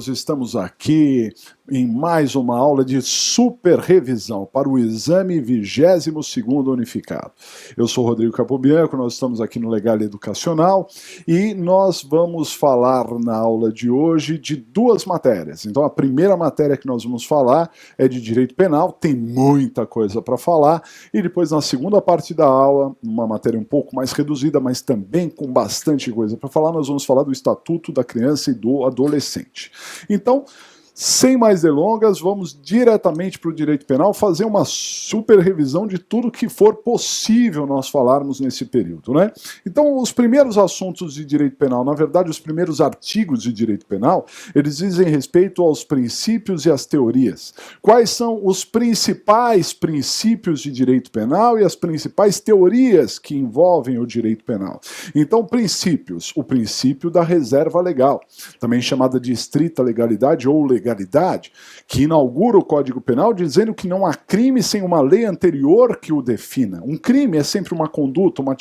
amigos, estamos aqui em mais uma aula de super revisão para o exame 22º unificado. Eu sou Rodrigo Capobianco, nós estamos aqui no Legal Educacional e nós vamos falar na aula de hoje de duas matérias. Então a primeira matéria que nós vamos falar é de Direito Penal, tem muita coisa para falar, e depois na segunda parte da aula, uma matéria um pouco mais reduzida, mas também com bastante coisa para falar, nós vamos falar do Estatuto da Criança e do Adolescente. Então, sem mais delongas, vamos diretamente para o direito penal fazer uma super revisão de tudo que for possível nós falarmos nesse período, né? Então, os primeiros assuntos de direito penal, na verdade, os primeiros artigos de direito penal, eles dizem respeito aos princípios e às teorias. Quais são os principais princípios de direito penal e as principais teorias que envolvem o direito penal? Então, princípios. O princípio da reserva legal, também chamada de estrita legalidade ou legalidade, que inaugura o Código Penal dizendo que não há crime sem uma lei anterior que o defina. Um crime é sempre uma conduta, uma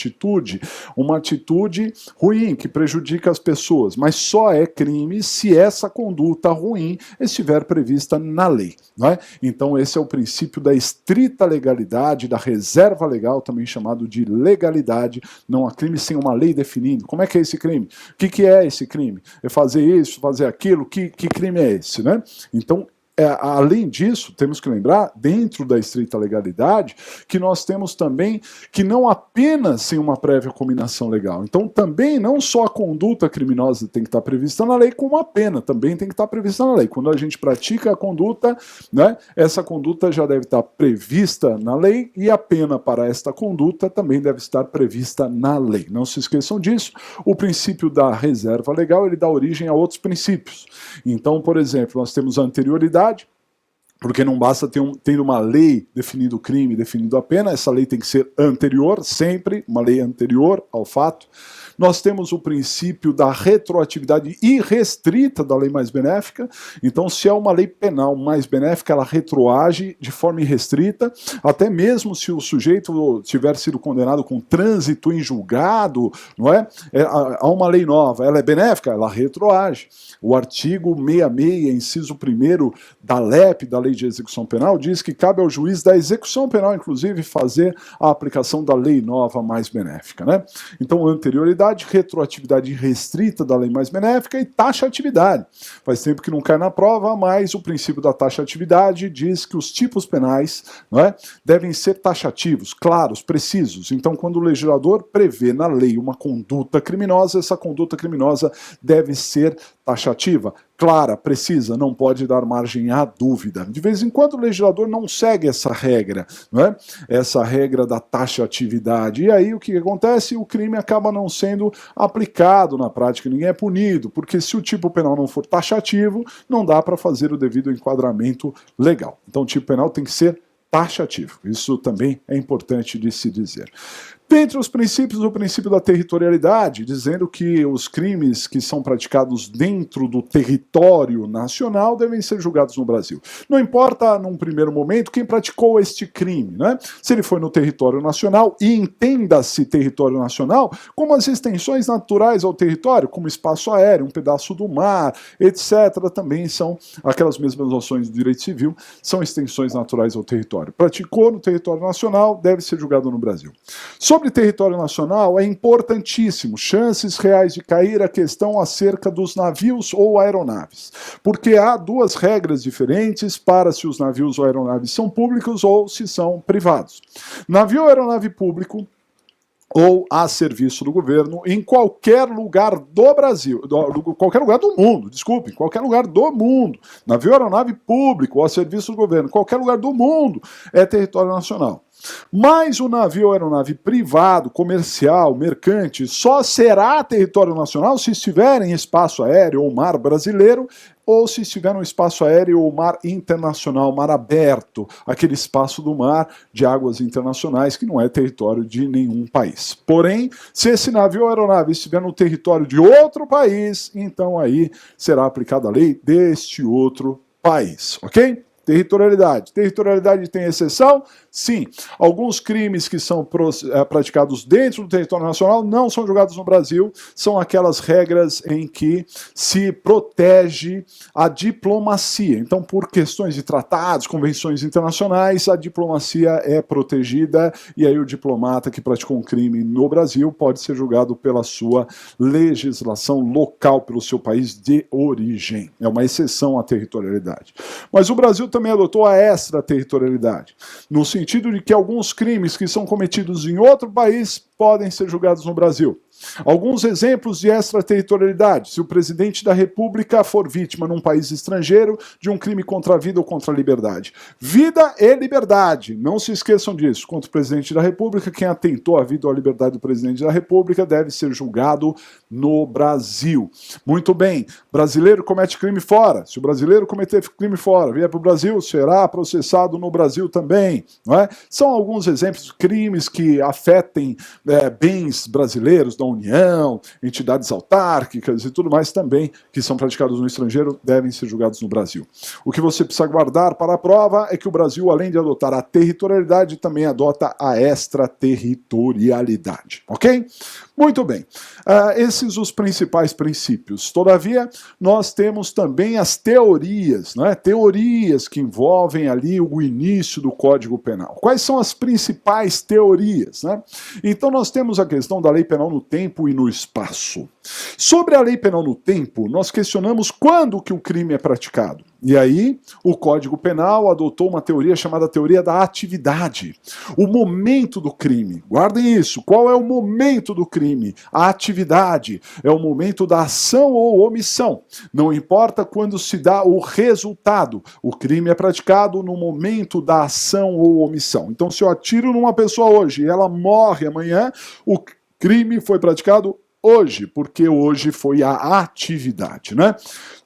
atitude ruim, que prejudica as pessoas, mas só é crime se essa conduta ruim estiver prevista na lei, não é? Então esse é o princípio da estrita legalidade, da reserva legal, também chamado de legalidade. Não há crime sem uma lei definindo. Como é que é esse crime? O que é esse crime? É fazer isso, fazer aquilo? Que crime é esse, né? Então, além disso, temos que lembrar, dentro da estrita legalidade, que nós temos também que não apenas sem uma prévia cominação legal. Então, também não só a conduta criminosa tem que estar prevista na lei, como a pena também tem que estar prevista na lei. Quando a gente pratica a conduta, né, essa conduta já deve estar prevista na lei e a pena para esta conduta também deve estar prevista na lei. Não se esqueçam disso. O princípio da reserva legal, ele dá origem a outros princípios. Então, por exemplo, nós temos a anterioridade, porque não basta ter uma lei definindo o crime, definindo a pena, essa lei tem que ser anterior, sempre, uma lei anterior ao fato. Nós temos o princípio da retroatividade irrestrita da lei mais benéfica. Então, se é uma lei penal mais benéfica, ela retroage de forma irrestrita, até mesmo se o sujeito tiver sido condenado com trânsito em julgado, não é? Há uma lei nova, ela é benéfica? Ela retroage. O artigo 66, inciso 1º da LEP, da Lei de Execução Penal, diz que cabe ao juiz da execução penal, inclusive, fazer a aplicação da lei nova mais benéfica, né? Então, anterioridade, retroatividade restrita da lei mais benéfica e taxatividade. Faz tempo que não cai na prova, mas o princípio da taxatividade diz que os tipos penais, não é, devem ser taxativos, claros, precisos. Então, quando o legislador prevê na lei uma conduta criminosa, essa conduta criminosa deve ser taxativa, clara, precisa, não pode dar margem à dúvida. De vez em quando o legislador não segue essa regra, não é? Essa regra da taxatividade. E aí o que acontece? O crime acaba não sendo aplicado na prática, ninguém é punido, porque se o tipo penal não for taxativo, não dá para fazer o devido enquadramento legal. Então o tipo penal tem que ser taxativo. Isso também é importante de se dizer. Dentre os princípios, o princípio da territorialidade, dizendo que os crimes que são praticados dentro do território nacional devem ser julgados no Brasil. Não importa, num primeiro momento, quem praticou este crime, né? Se ele foi no território nacional, e entenda-se território nacional como as extensões naturais ao território, como espaço aéreo, um pedaço do mar, etc., também são aquelas mesmas noções do direito civil, são extensões naturais ao território. Praticou no território nacional, deve ser julgado no Brasil. Sobre território nacional, é importantíssimo, chances reais de cair a questão acerca dos navios ou aeronaves, porque há duas regras diferentes para se os navios ou aeronaves são públicos ou se são privados. Navio ou aeronave público ou a serviço do governo em qualquer lugar do Brasil, qualquer lugar do mundo, desculpe, qualquer lugar do mundo. Navio ou aeronave público ou a serviço do governo, qualquer lugar do mundo é território nacional. Mas o navio ou aeronave privado, comercial, mercante, só será território nacional se estiver em espaço aéreo ou mar brasileiro, ou se estiver no espaço aéreo ou mar internacional, mar aberto, aquele espaço do mar de águas internacionais que não é território de nenhum país. Porém, se esse navio ou aeronave estiver no território de outro país, então aí será aplicada a lei deste outro país, ok? Territorialidade. Territorialidade tem exceção? Sim. Alguns crimes que são praticados dentro do território nacional não são julgados no Brasil, são aquelas regras em que se protege a diplomacia. Então, por questões de tratados, convenções internacionais, a diplomacia é protegida e aí o diplomata que praticou um crime no Brasil pode ser julgado pela sua legislação local, pelo seu país de origem. É uma exceção à territorialidade. Mas o Brasil também adotou a extraterritorialidade, no sentido de que alguns crimes que são cometidos em outro país podem ser julgados no Brasil. Alguns exemplos de extraterritorialidade: se o presidente da República for vítima num país estrangeiro de um crime contra a vida ou contra a liberdade. Vida e liberdade, não se esqueçam disso. Contra o presidente da República, quem atentou à vida ou à liberdade do presidente da República deve ser julgado no Brasil. Muito bem, brasileiro comete crime fora. Se o brasileiro cometer crime fora, vier para o Brasil, será processado no Brasil também. Não é? São alguns exemplos de crimes que afetem bens brasileiros da União, entidades autárquicas e tudo mais também, que são praticados no estrangeiro, devem ser julgados no Brasil. O que você precisa guardar para a prova é que o Brasil, além de adotar a territorialidade, também adota a extraterritorialidade. Ok? Muito bem. Esses os principais princípios. Todavia, nós temos também as teorias, né? Teorias que envolvem ali o início do Código Penal. Quais são as principais teorias, né? Então, nós temos a questão da lei penal no tempo e no espaço. Sobre a lei penal no tempo, nós questionamos quando que o crime é praticado. E aí, o Código Penal adotou uma teoria chamada teoria da atividade. O momento do crime. Guardem isso. Qual é o momento do crime? A atividade. É o momento da ação ou omissão. Não importa quando se dá o resultado. O crime é praticado no momento da ação ou omissão. Então, se eu atiro numa pessoa hoje e ela morre amanhã, o crime foi praticado hoje, porque hoje foi a atividade, né?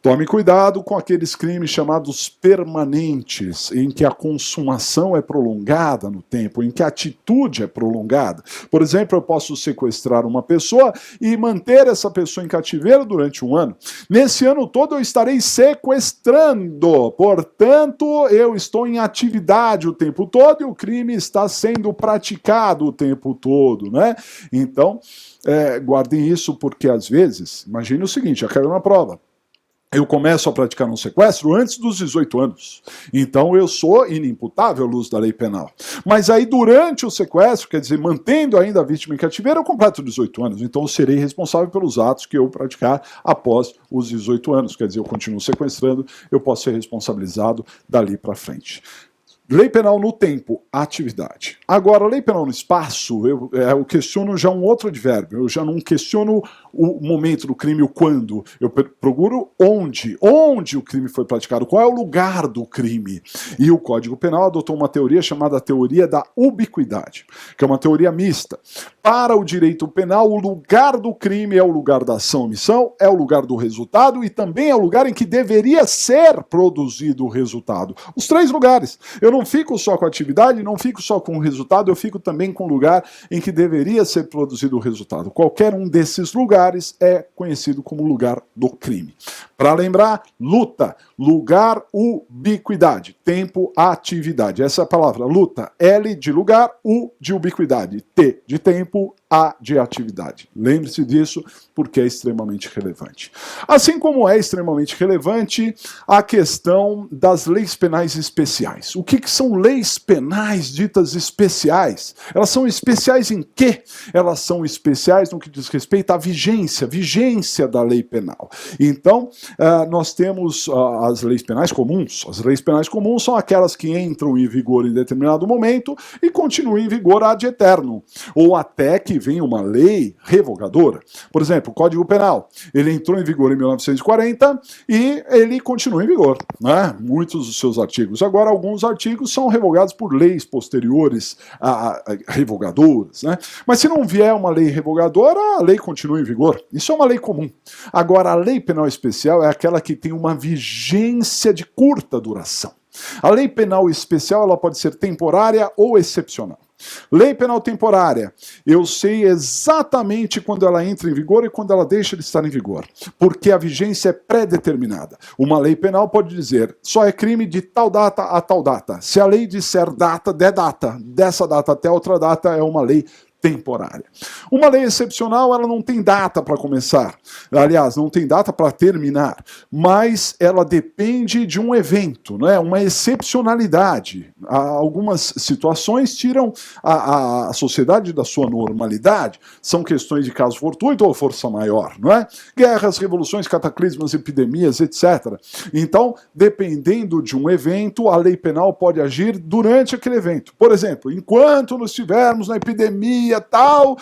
Tome cuidado com aqueles crimes chamados permanentes, em que a consumação é prolongada no tempo, em que a atitude é prolongada. Por exemplo, eu posso sequestrar uma pessoa e manter essa pessoa em cativeiro durante um ano. Nesse ano todo eu estarei sequestrando, portanto, eu estou em atividade o tempo todo e o crime está sendo praticado o tempo todo, né? Então, guardem isso, porque às vezes, imagine o seguinte, já caiu na prova. Eu começo a praticar um sequestro antes dos 18 anos. Então eu sou inimputável à luz da lei penal. Mas aí durante o sequestro, quer dizer, mantendo ainda a vítima em cativeiro, eu completo 18 anos. Então eu serei responsável pelos atos que eu praticar após os 18 anos. Quer dizer, eu continuo sequestrando, eu posso ser responsabilizado dali para frente. Lei penal no tempo, atividade. Agora, lei penal no espaço, eu questiono já um outro advérbio. Eu já não questiono o momento do crime, o quando. Eu procuro onde o crime foi praticado, qual é o lugar do crime. E o Código Penal adotou uma teoria chamada teoria da ubiquidade, que é uma teoria mista. Para o direito penal, o lugar do crime é o lugar da ação e omissão, é o lugar do resultado e também é o lugar em que deveria ser produzido o resultado. Os três lugares. Eu não fico só com a atividade, não fico só com o resultado, eu fico também com o lugar em que deveria ser produzido o resultado. Qualquer um desses lugares é conhecido como lugar do crime. Para lembrar, luta, lugar, ubiquidade, tempo, atividade. Essa é a palavra, luta. L de lugar, U de ubiquidade, T de tempo, A de atividade. Lembre-se disso porque é extremamente relevante. Assim como é extremamente relevante a questão das leis penais especiais. O que são leis penais ditas especiais? Elas são especiais em quê? Elas são especiais no que diz respeito à vigência da lei penal. Então, nós temos as leis penais comuns. As leis penais comuns são aquelas que entram em vigor em determinado momento e continuam em vigor ad eternum, ou até que venha uma lei revogadora. Por exemplo, o Código Penal, ele entrou em vigor em 1940 e ele continua em vigor, né? Muitos dos seus artigos. Agora, alguns artigos são revogados por leis posteriores a revogadoras, né? Mas se não vier uma lei revogadora, a lei continua em vigor. Isso é uma lei comum. Agora, a lei penal especial é aquela que tem uma vigência de curta duração. A lei penal especial ela pode ser temporária ou excepcional. Lei penal temporária. Eu sei exatamente quando ela entra em vigor e quando ela deixa de estar em vigor, porque a vigência é pré-determinada. Uma lei penal pode dizer, só é crime de tal data a tal data. Se a lei disser data, der data. Dessa data até outra data é uma lei temporária. Uma lei excepcional, ela não tem data para começar. Aliás, não tem data para terminar, mas ela depende de um evento, não é? Uma excepcionalidade. Algumas situações tiram a sociedade da sua normalidade. São questões de caso fortuito ou força maior, não é? Guerras, revoluções, cataclismos, epidemias, etc. Então, dependendo de um evento, a lei penal pode agir durante aquele evento. Por exemplo, enquanto nós estivermos na epidemia tal,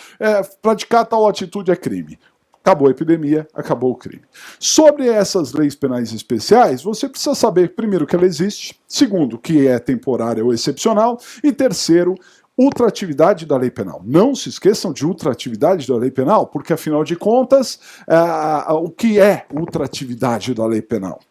praticar tal atitude é crime. Acabou a epidemia, acabou o crime. Sobre essas leis penais especiais, você precisa saber, primeiro, que ela existe, segundo, que é temporária ou excepcional, e terceiro, ultratividade da lei penal. Não se esqueçam de ultratividade da lei penal, porque, afinal de contas, o que é ultratividade da lei penal?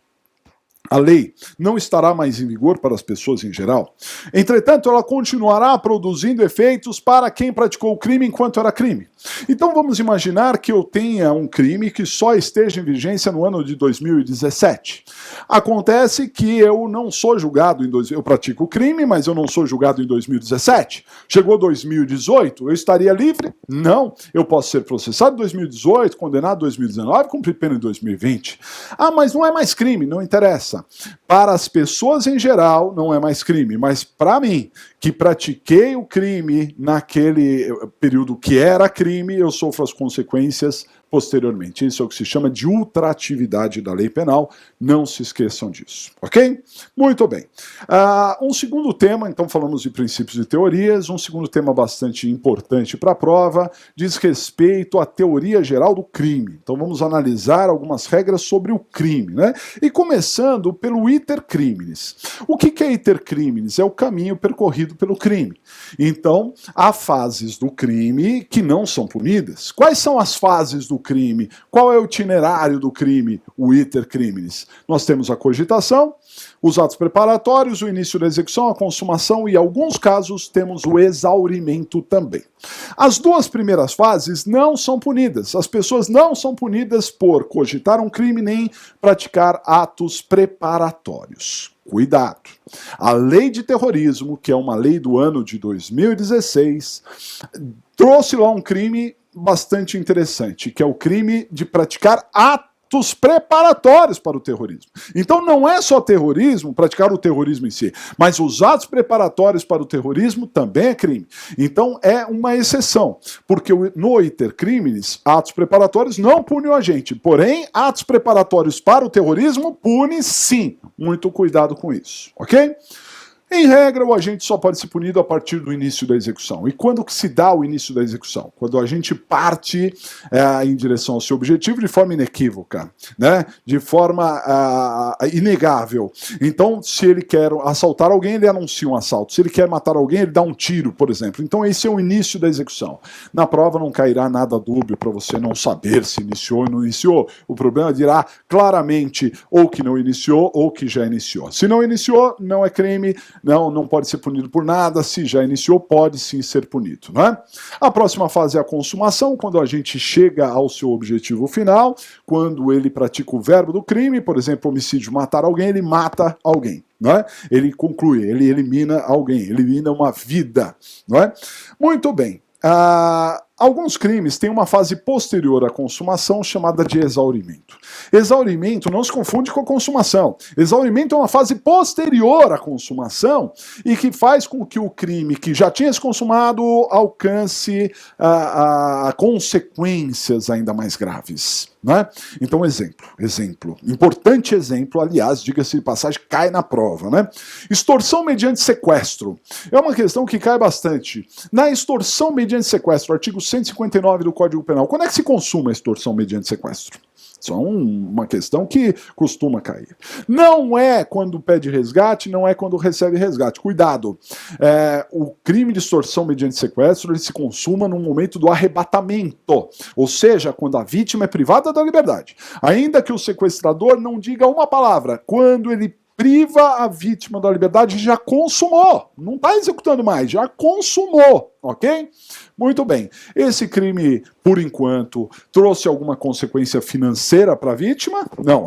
A lei não estará mais em vigor para as pessoas em geral. Entretanto, ela continuará produzindo efeitos para quem praticou o crime enquanto era crime. Então vamos imaginar que eu tenha um crime que só esteja em vigência no ano de 2017. Acontece que eu não sou julgado eu pratico o crime, mas eu não sou julgado em 2017. Chegou 2018, eu estaria livre? Não. Eu posso ser processado em 2018, condenado em 2019, cumprir pena em 2020. Ah, mas não é mais crime, não interessa. Para as pessoas em geral, não é mais crime, mas para mim, que pratiquei o crime naquele período que era crime, eu sofro as consequências posteriormente. Isso é o que se chama de ultratividade da lei penal. Não se esqueçam disso, ok? Muito bem. Um segundo tema, então falamos de princípios e teorias, um segundo tema bastante importante para a prova diz respeito à teoria geral do crime. Então vamos analisar algumas regras sobre o crime, né? E começando pelo iter criminis. O que é iter criminis? É o caminho percorrido pelo crime. Então, há fases do crime que não são punidas. Quais são as fases do crime? Qual é o itinerário do crime? O iter criminis. Nós temos a cogitação, os atos preparatórios, o início da execução, a consumação e, em alguns casos, temos o exaurimento também. As duas primeiras fases não são punidas. As pessoas não são punidas por cogitar um crime nem praticar atos preparatórios. Cuidado. A lei de terrorismo, que é uma lei do ano de 2016, trouxe lá um crime bastante interessante, que é o crime de praticar atos preparatórios para o terrorismo. Então não é só terrorismo, praticar o terrorismo em si, mas os atos preparatórios para o terrorismo também é crime. Então é uma exceção, porque no iter criminis, atos preparatórios não punem a gente, porém atos preparatórios para o terrorismo punem sim. Muito cuidado com isso, ok? Em regra, o agente só pode ser punido a partir do início da execução. E quando que se dá o início da execução? Quando a gente parte em direção ao seu objetivo de forma inequívoca, né? De forma inegável. Então, se ele quer assaltar alguém, ele anuncia um assalto. Se ele quer matar alguém, ele dá um tiro, por exemplo. Então, esse é o início da execução. Na prova não cairá nada dúbio para você não saber se iniciou ou não iniciou. O problema dirá claramente ou que não iniciou ou que já iniciou. Se não iniciou, não é crime. Não pode ser punido por nada, se já iniciou, pode sim ser punido, não é? A próxima fase é a consumação, quando a gente chega ao seu objetivo final, quando ele pratica o verbo do crime, por exemplo, homicídio, matar alguém, ele mata alguém, não é? Ele conclui, ele elimina alguém, elimina uma vida, não é? Muito bem. Alguns crimes têm uma fase posterior à consumação chamada de exaurimento. Exaurimento não se confunde com a consumação. Exaurimento é uma fase posterior à consumação e que faz com que o crime que já tinha se consumado alcance consequências ainda mais graves. Não é? Então, exemplo. Importante exemplo, aliás, diga-se de passagem, cai na prova. Né? Extorsão mediante sequestro. É uma questão que cai bastante. Na extorsão mediante sequestro, artigo 159 do Código Penal, quando é que se consuma a extorsão mediante sequestro? Isso é uma questão que costuma cair. Não é quando pede resgate, não é quando recebe resgate. Cuidado. O crime de extorsão mediante sequestro ele se consuma no momento do arrebatamento, ou seja, quando a vítima é privada da liberdade. Ainda que o sequestrador não diga uma palavra, quando ele priva a vítima da liberdade e já consumou. Não está executando mais, já consumou, ok? Muito bem. Esse crime, por enquanto, trouxe alguma consequência financeira para a vítima? Não,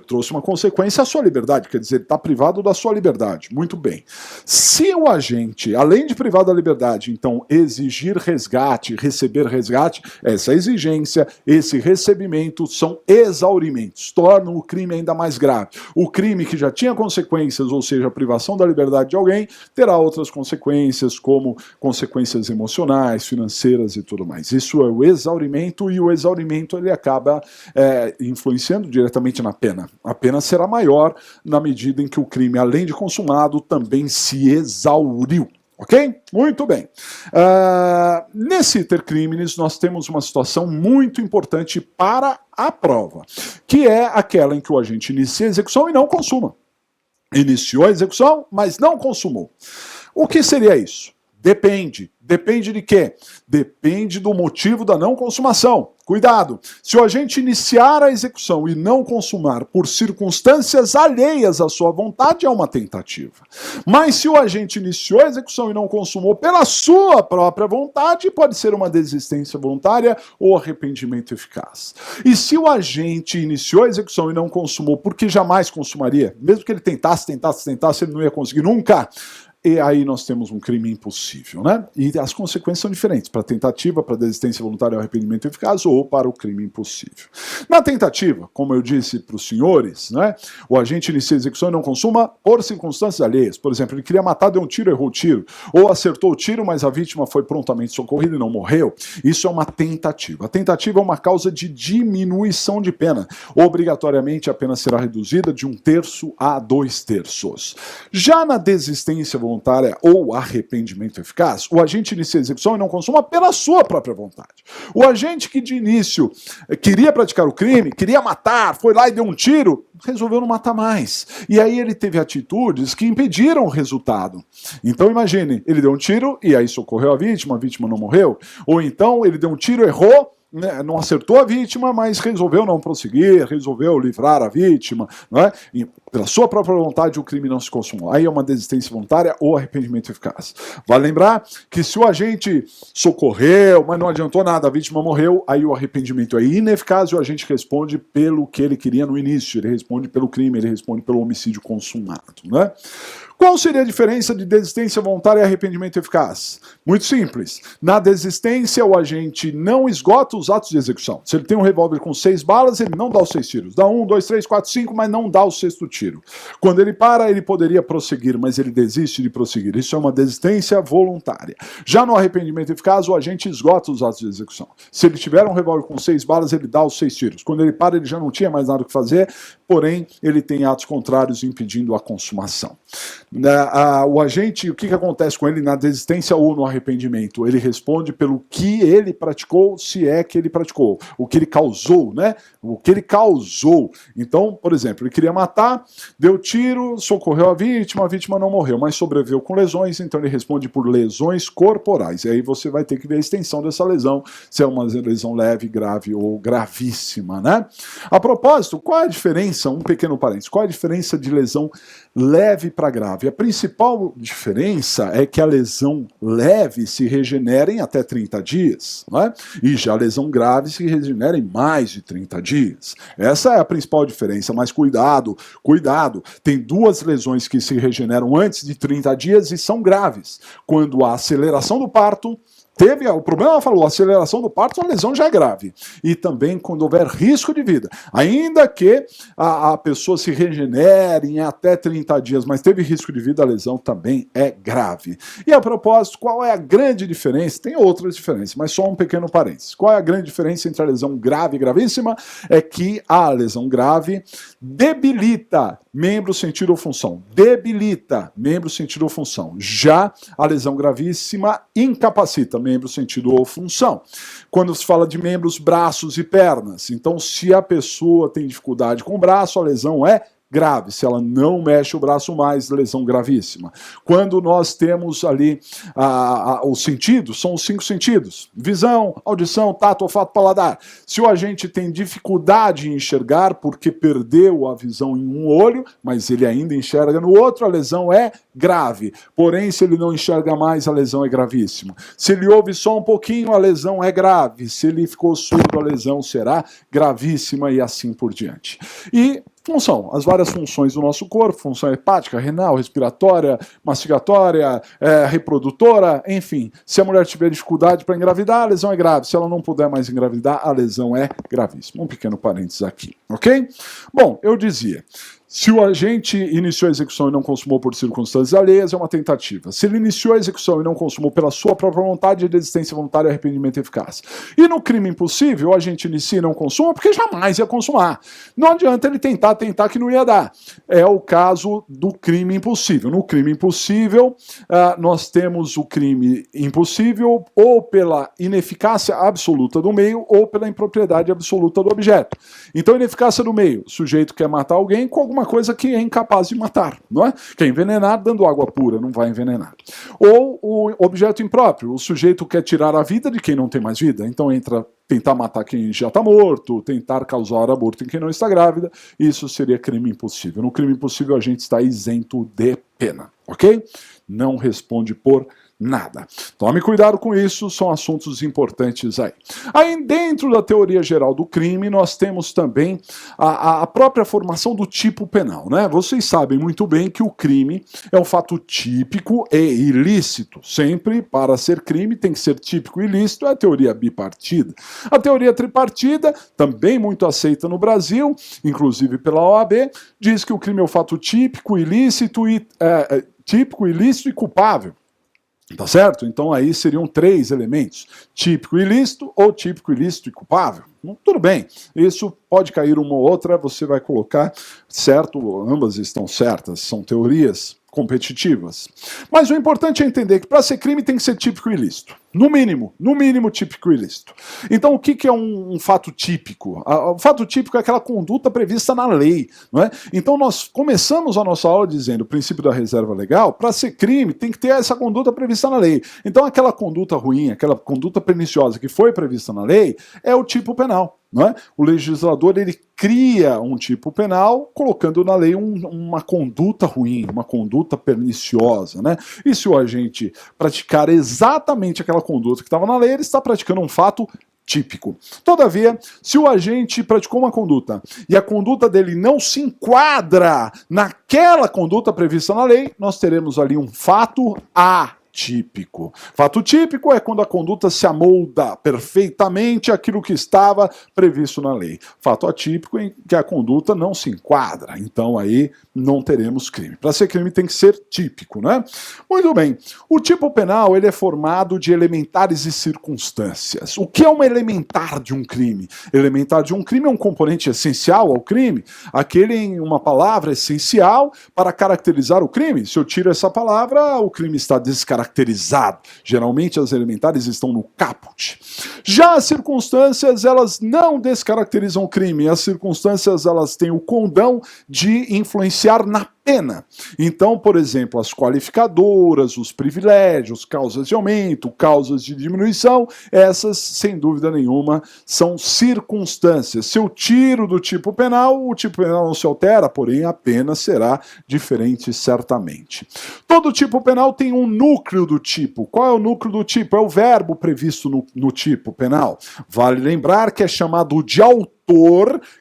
trouxe uma consequência à sua liberdade, quer dizer, ele está privado da sua liberdade. Muito bem. Se o agente, além de privar da liberdade, então exigir resgate, receber resgate, essa exigência, esse recebimento são exaurimentos, tornam o crime ainda mais grave. O crime que já tinha consequências, ou seja, a privação da liberdade de alguém, terá outras consequências, como consequências emocionais, financeiras e tudo mais. Isso é o exaurimento, e o exaurimento ele acaba influenciando diretamente na pena. A pena será maior na medida em que o crime, além de consumado, também se exauriu. Ok? Muito bem. Nesse iter criminis, nós temos uma situação muito importante para a prova, que é aquela em que o agente inicia a execução e não consuma. Iniciou a execução, mas não consumou. O que seria isso? Depende. Depende de quê? Depende do motivo da não consumação. Cuidado! Se o agente iniciar a execução e não consumar por circunstâncias alheias à sua vontade, é uma tentativa. Mas se o agente iniciou a execução e não consumou pela sua própria vontade, pode ser uma desistência voluntária ou arrependimento eficaz. E se o agente iniciou a execução e não consumou porque jamais consumaria, mesmo que ele tentasse, ele não ia conseguir nunca, e aí nós temos um crime impossível, né? E as consequências são diferentes, para a tentativa, para a desistência voluntária ou arrependimento eficaz, ou para o crime impossível. Na tentativa, como eu disse para os senhores, né, o agente inicia a execução e não consuma por circunstâncias alheias. Por exemplo, ele queria matar, deu um tiro, errou o tiro. Ou acertou o tiro, mas a vítima foi prontamente socorrida e não morreu. Isso é uma tentativa. A tentativa é uma causa de diminuição de pena. Obrigatoriamente, a pena será reduzida de 1/3 a 2/3. Já na desistência voluntária ou arrependimento eficaz, o agente inicia a execução e não consuma pela sua própria vontade. O agente que de início queria praticar o crime, queria matar, foi lá e deu um tiro, resolveu não matar mais. E aí ele teve atitudes que impediram o resultado. Então imagine, ele deu um tiro e aí socorreu a vítima não morreu. Ou então ele deu um tiro, errou, não acertou a vítima, mas resolveu não prosseguir, resolveu livrar a vítima, não é? E pela sua própria vontade o crime não se consumou. Aí é uma desistência voluntária ou arrependimento eficaz. Vale lembrar que se o agente socorreu, mas não adiantou nada, a vítima morreu, aí o arrependimento é ineficaz e o agente responde pelo que ele queria no início, ele responde pelo crime, ele responde pelo homicídio consumado, né? Qual seria a diferença de desistência voluntária e arrependimento eficaz? Muito simples. Na desistência, o agente não esgota os atos de execução. Se ele tem um revólver com 6 balas, ele não dá os 6 tiros. Dá 1, 2, 3, 4, 5, mas não dá o 6º tiro. Quando ele para, ele poderia prosseguir, mas ele desiste de prosseguir. Isso é uma desistência voluntária. Já no arrependimento eficaz, o agente esgota os atos de execução. Se ele tiver um revólver com 6 balas, ele dá os 6 tiros. Quando ele para, ele já não tinha mais nada o que fazer, porém, ele tem atos contrários impedindo a consumação. O agente, o que acontece com ele na desistência ou no arrependimento? Ele responde pelo que ele praticou, se é que ele praticou, o que ele causou, né? O que ele causou. Então, por exemplo, ele queria matar, deu tiro, socorreu a vítima não morreu, mas sobreviveu com lesões, então ele responde por lesões corporais. E aí você vai ter que ver a extensão dessa lesão, se é uma lesão leve, grave ou gravíssima, né? A propósito, qual é a diferença, um pequeno parênteses, qual é a diferença de lesão leve para grave? A principal diferença é que a lesão leve se regenera em até 30 dias, né? E já a lesão grave se regenera em mais de 30 dias. Essa é a principal diferença, mas cuidado, tem 2 lesões que se regeneram antes de 30 dias e são graves. Quando a aceleração do parto o problema, falou, a aceleração do parto, a lesão já é grave. E também quando houver risco de vida. Ainda que a pessoa se regenere em até 30 dias, mas teve risco de vida, a lesão também é grave. E a propósito, qual é a grande diferença? Tem outras diferenças, mas só um pequeno parênteses. Qual é a grande diferença entre a lesão grave e gravíssima? É que a lesão grave debilita membro, sentido ou função. Debilita membro, sentido ou função. Já a lesão gravíssima incapacita membro, sentido ou função. Quando se fala de membros, braços e pernas, então se a pessoa tem dificuldade com o braço, a lesão é grave. Se ela não mexe o braço mais, lesão gravíssima. Quando nós temos ali os sentidos, são os 5 sentidos: visão, audição, tato, olfato, paladar. Se o agente tem dificuldade em enxergar porque perdeu a visão em um olho, mas ele ainda enxerga no outro, a lesão é grave. Porém, se ele não enxerga mais, a lesão é gravíssima. Se ele ouve só um pouquinho, a lesão é grave. Se ele ficou surdo, a lesão será gravíssima e assim por diante. E função, as várias funções do nosso corpo: função hepática, renal, respiratória, mastigatória, reprodutora, enfim. Se a mulher tiver dificuldade para engravidar, a lesão é grave. Se ela não puder mais engravidar, a lesão é gravíssima. Um pequeno parênteses aqui, ok? Bom, eu dizia, se o agente iniciou a execução e não consumou por circunstâncias alheias, é uma tentativa. Se ele iniciou a execução e não consumou pela sua própria vontade, é desistência voluntária, arrependimento eficaz. E no crime impossível, o agente inicia e não consuma porque jamais ia consumar. Não adianta ele tentar que não ia dar. É o caso do crime impossível. No crime impossível, nós temos o crime impossível ou pela ineficácia absoluta do meio ou pela impropriedade absoluta do objeto. Então, ineficácia do meio: o sujeito quer matar alguém com alguma coisa que é incapaz de matar, não é? Quer envenenar dando água pura, não vai envenenar. Ou o objeto impróprio: o sujeito quer tirar a vida de quem não tem mais vida, então entra tentar matar quem já está morto, tentar causar aborto em quem não está grávida. Isso seria crime impossível. No crime impossível, a gente está isento de pena, ok? Não responde por nada. Tome cuidado com isso, são assuntos importantes aí. Aí, dentro da teoria geral do crime, nós temos também a própria formação do tipo penal, né? Vocês sabem muito bem que o crime é um fato típico e ilícito. Sempre, para ser crime, tem que ser típico e ilícito. É a teoria bipartida. A teoria tripartida, também muito aceita no Brasil, inclusive pela OAB, diz que o crime é um fato típico, ilícito e culpável. Tá certo? Então aí seriam 3 elementos: típico, ilícito ou típico, ilícito e culpável. Tudo bem, isso pode cair uma ou outra, você vai colocar certo, ambas estão certas, são teorias competitivas. Mas o importante é entender que para ser crime tem que ser típico e ilícito. No mínimo típico e ilícito. Então o que é um fato típico? O fato típico é aquela conduta prevista na lei, não é? Então nós começamos a nossa aula dizendo: o princípio da reserva legal: para ser crime tem que ter essa conduta prevista na lei. Então aquela conduta ruim, aquela conduta perniciosa que foi prevista na lei é o tipo penal. Não é? O legislador, ele cria um tipo penal colocando na lei uma conduta ruim, uma conduta perniciosa, né? E se o agente praticar exatamente aquela conduta que estava na lei, ele está praticando um fato típico. Todavia, se o agente praticou uma conduta e a conduta dele não se enquadra naquela conduta prevista na lei, nós teremos ali um fato atípico. Fato típico é quando a conduta se amolda perfeitamente àquilo que estava previsto na lei. Fato atípico em que a conduta não se enquadra. Então aí não teremos crime. Para ser crime tem que ser típico, né? Muito bem. O tipo penal, ele é formado de elementares e circunstâncias. O que é uma elementar de um crime? Elementar de um crime é um componente essencial ao crime. Aquele, em uma palavra, essencial para caracterizar o crime. Se eu tiro essa palavra, o crime está descaracterizado. Geralmente as elementares estão no caput. Já as circunstâncias, elas não descaracterizam o crime. As circunstâncias, elas têm o condão de influenciar na pena. Então, por exemplo, as qualificadoras, os privilégios, causas de aumento, causas de diminuição, essas, sem dúvida nenhuma, são circunstâncias. Se eu tiro do tipo penal, o tipo penal não se altera, porém a pena será diferente certamente. Todo tipo penal tem um núcleo do tipo. Qual é o núcleo do tipo? É o verbo previsto no tipo penal. Vale lembrar que é chamado de autor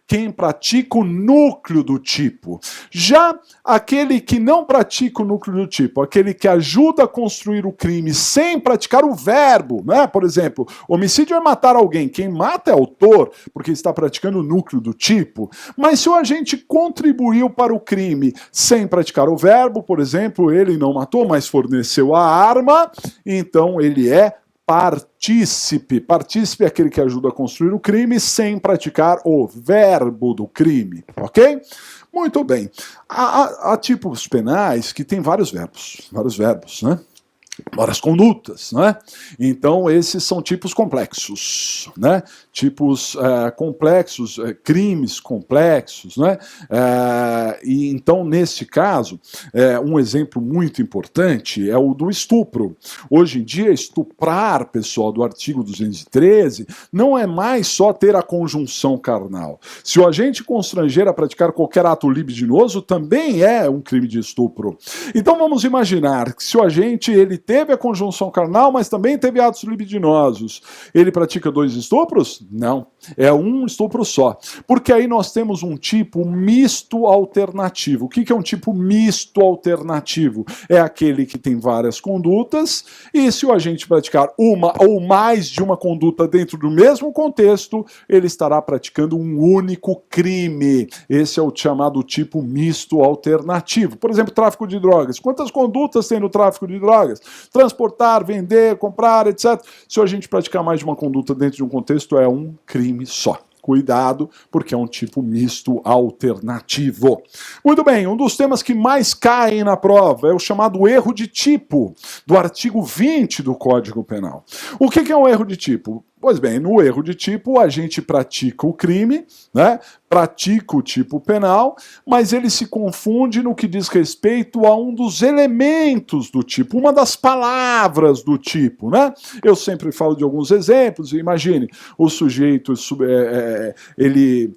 quem pratica o núcleo do tipo. Já aquele que não pratica o núcleo do tipo, aquele que ajuda a construir o crime sem praticar o verbo, né? Por exemplo, homicídio é matar alguém. Quem mata é autor, porque está praticando o núcleo do tipo. Mas se o agente contribuiu para o crime sem praticar o verbo, por exemplo, ele não matou, mas forneceu a arma, então ele é partícipe. Partícipe é aquele que ajuda a construir o crime sem praticar o verbo do crime, ok? Muito bem. Há tipos penais que têm vários verbos, né? várias condutas, né? Então esses são tipos complexos, né? Tipos complexos, crimes complexos, né? E então nesse caso, um exemplo muito importante é o do estupro. Hoje em dia, estuprar, pessoal, do artigo 213, não é mais só ter a conjunção carnal. Se o agente constranger a praticar qualquer ato libidinoso, também é um crime de estupro. Então vamos imaginar que se o agente ele teve a conjunção carnal, mas também teve atos libidinosos, ele pratica 2 estupros? Não, é um estupro só. Porque aí nós temos um tipo misto alternativo. O que é um tipo misto alternativo? É aquele que tem várias condutas, e se o agente praticar uma ou mais de uma conduta dentro do mesmo contexto, ele estará praticando um único crime. Esse é o chamado tipo misto alternativo. Por exemplo, tráfico de drogas. Quantas condutas tem no tráfico de drogas? Transportar, vender, comprar, etc. Se o agente praticar mais de uma conduta dentro de um contexto, é um crime só. Cuidado, porque é um tipo misto alternativo. Muito bem, um dos temas que mais caem na prova é o chamado erro de tipo, do artigo 20 do Código Penal. O que é um erro de tipo? Pois bem, no erro de tipo, a gente pratica o crime, né? Pratica o tipo penal, mas ele se confunde no que diz respeito a um dos elementos do tipo, uma das palavras do tipo, né? Eu sempre falo de alguns exemplos, imagine, o sujeito, ele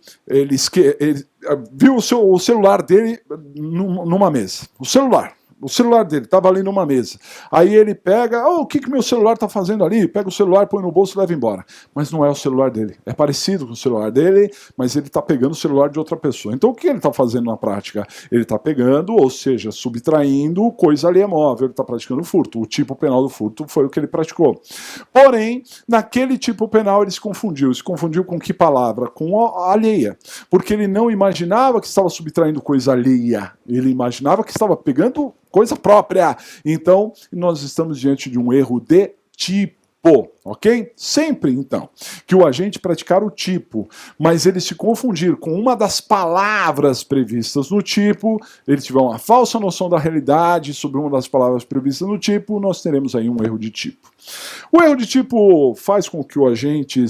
viu o celular dele numa mesa, o celular dele estava ali numa mesa. Aí ele pega, o que meu celular está fazendo ali? Pega o celular, põe no bolso e leva embora. Mas não é o celular dele. É parecido com o celular dele, mas ele está pegando o celular de outra pessoa. Então o que ele está fazendo na prática? Ele está pegando, ou seja, subtraindo coisa alienível. Ele está praticando furto. O tipo penal do furto foi o que ele praticou. Porém, naquele tipo penal ele se confundiu. Se confundiu com que palavra? Com a alheia. Porque ele não imaginava que estava subtraindo coisa alheia. Ele imaginava que estava pegando coisa própria. Então, nós estamos diante de um erro de tipo. Ok? Sempre, então, que o agente praticar o tipo, mas ele se confundir com uma das palavras previstas no tipo, ele tiver uma falsa noção da realidade sobre uma das palavras previstas no tipo, nós teremos aí um erro de tipo. O erro de tipo faz com que o agente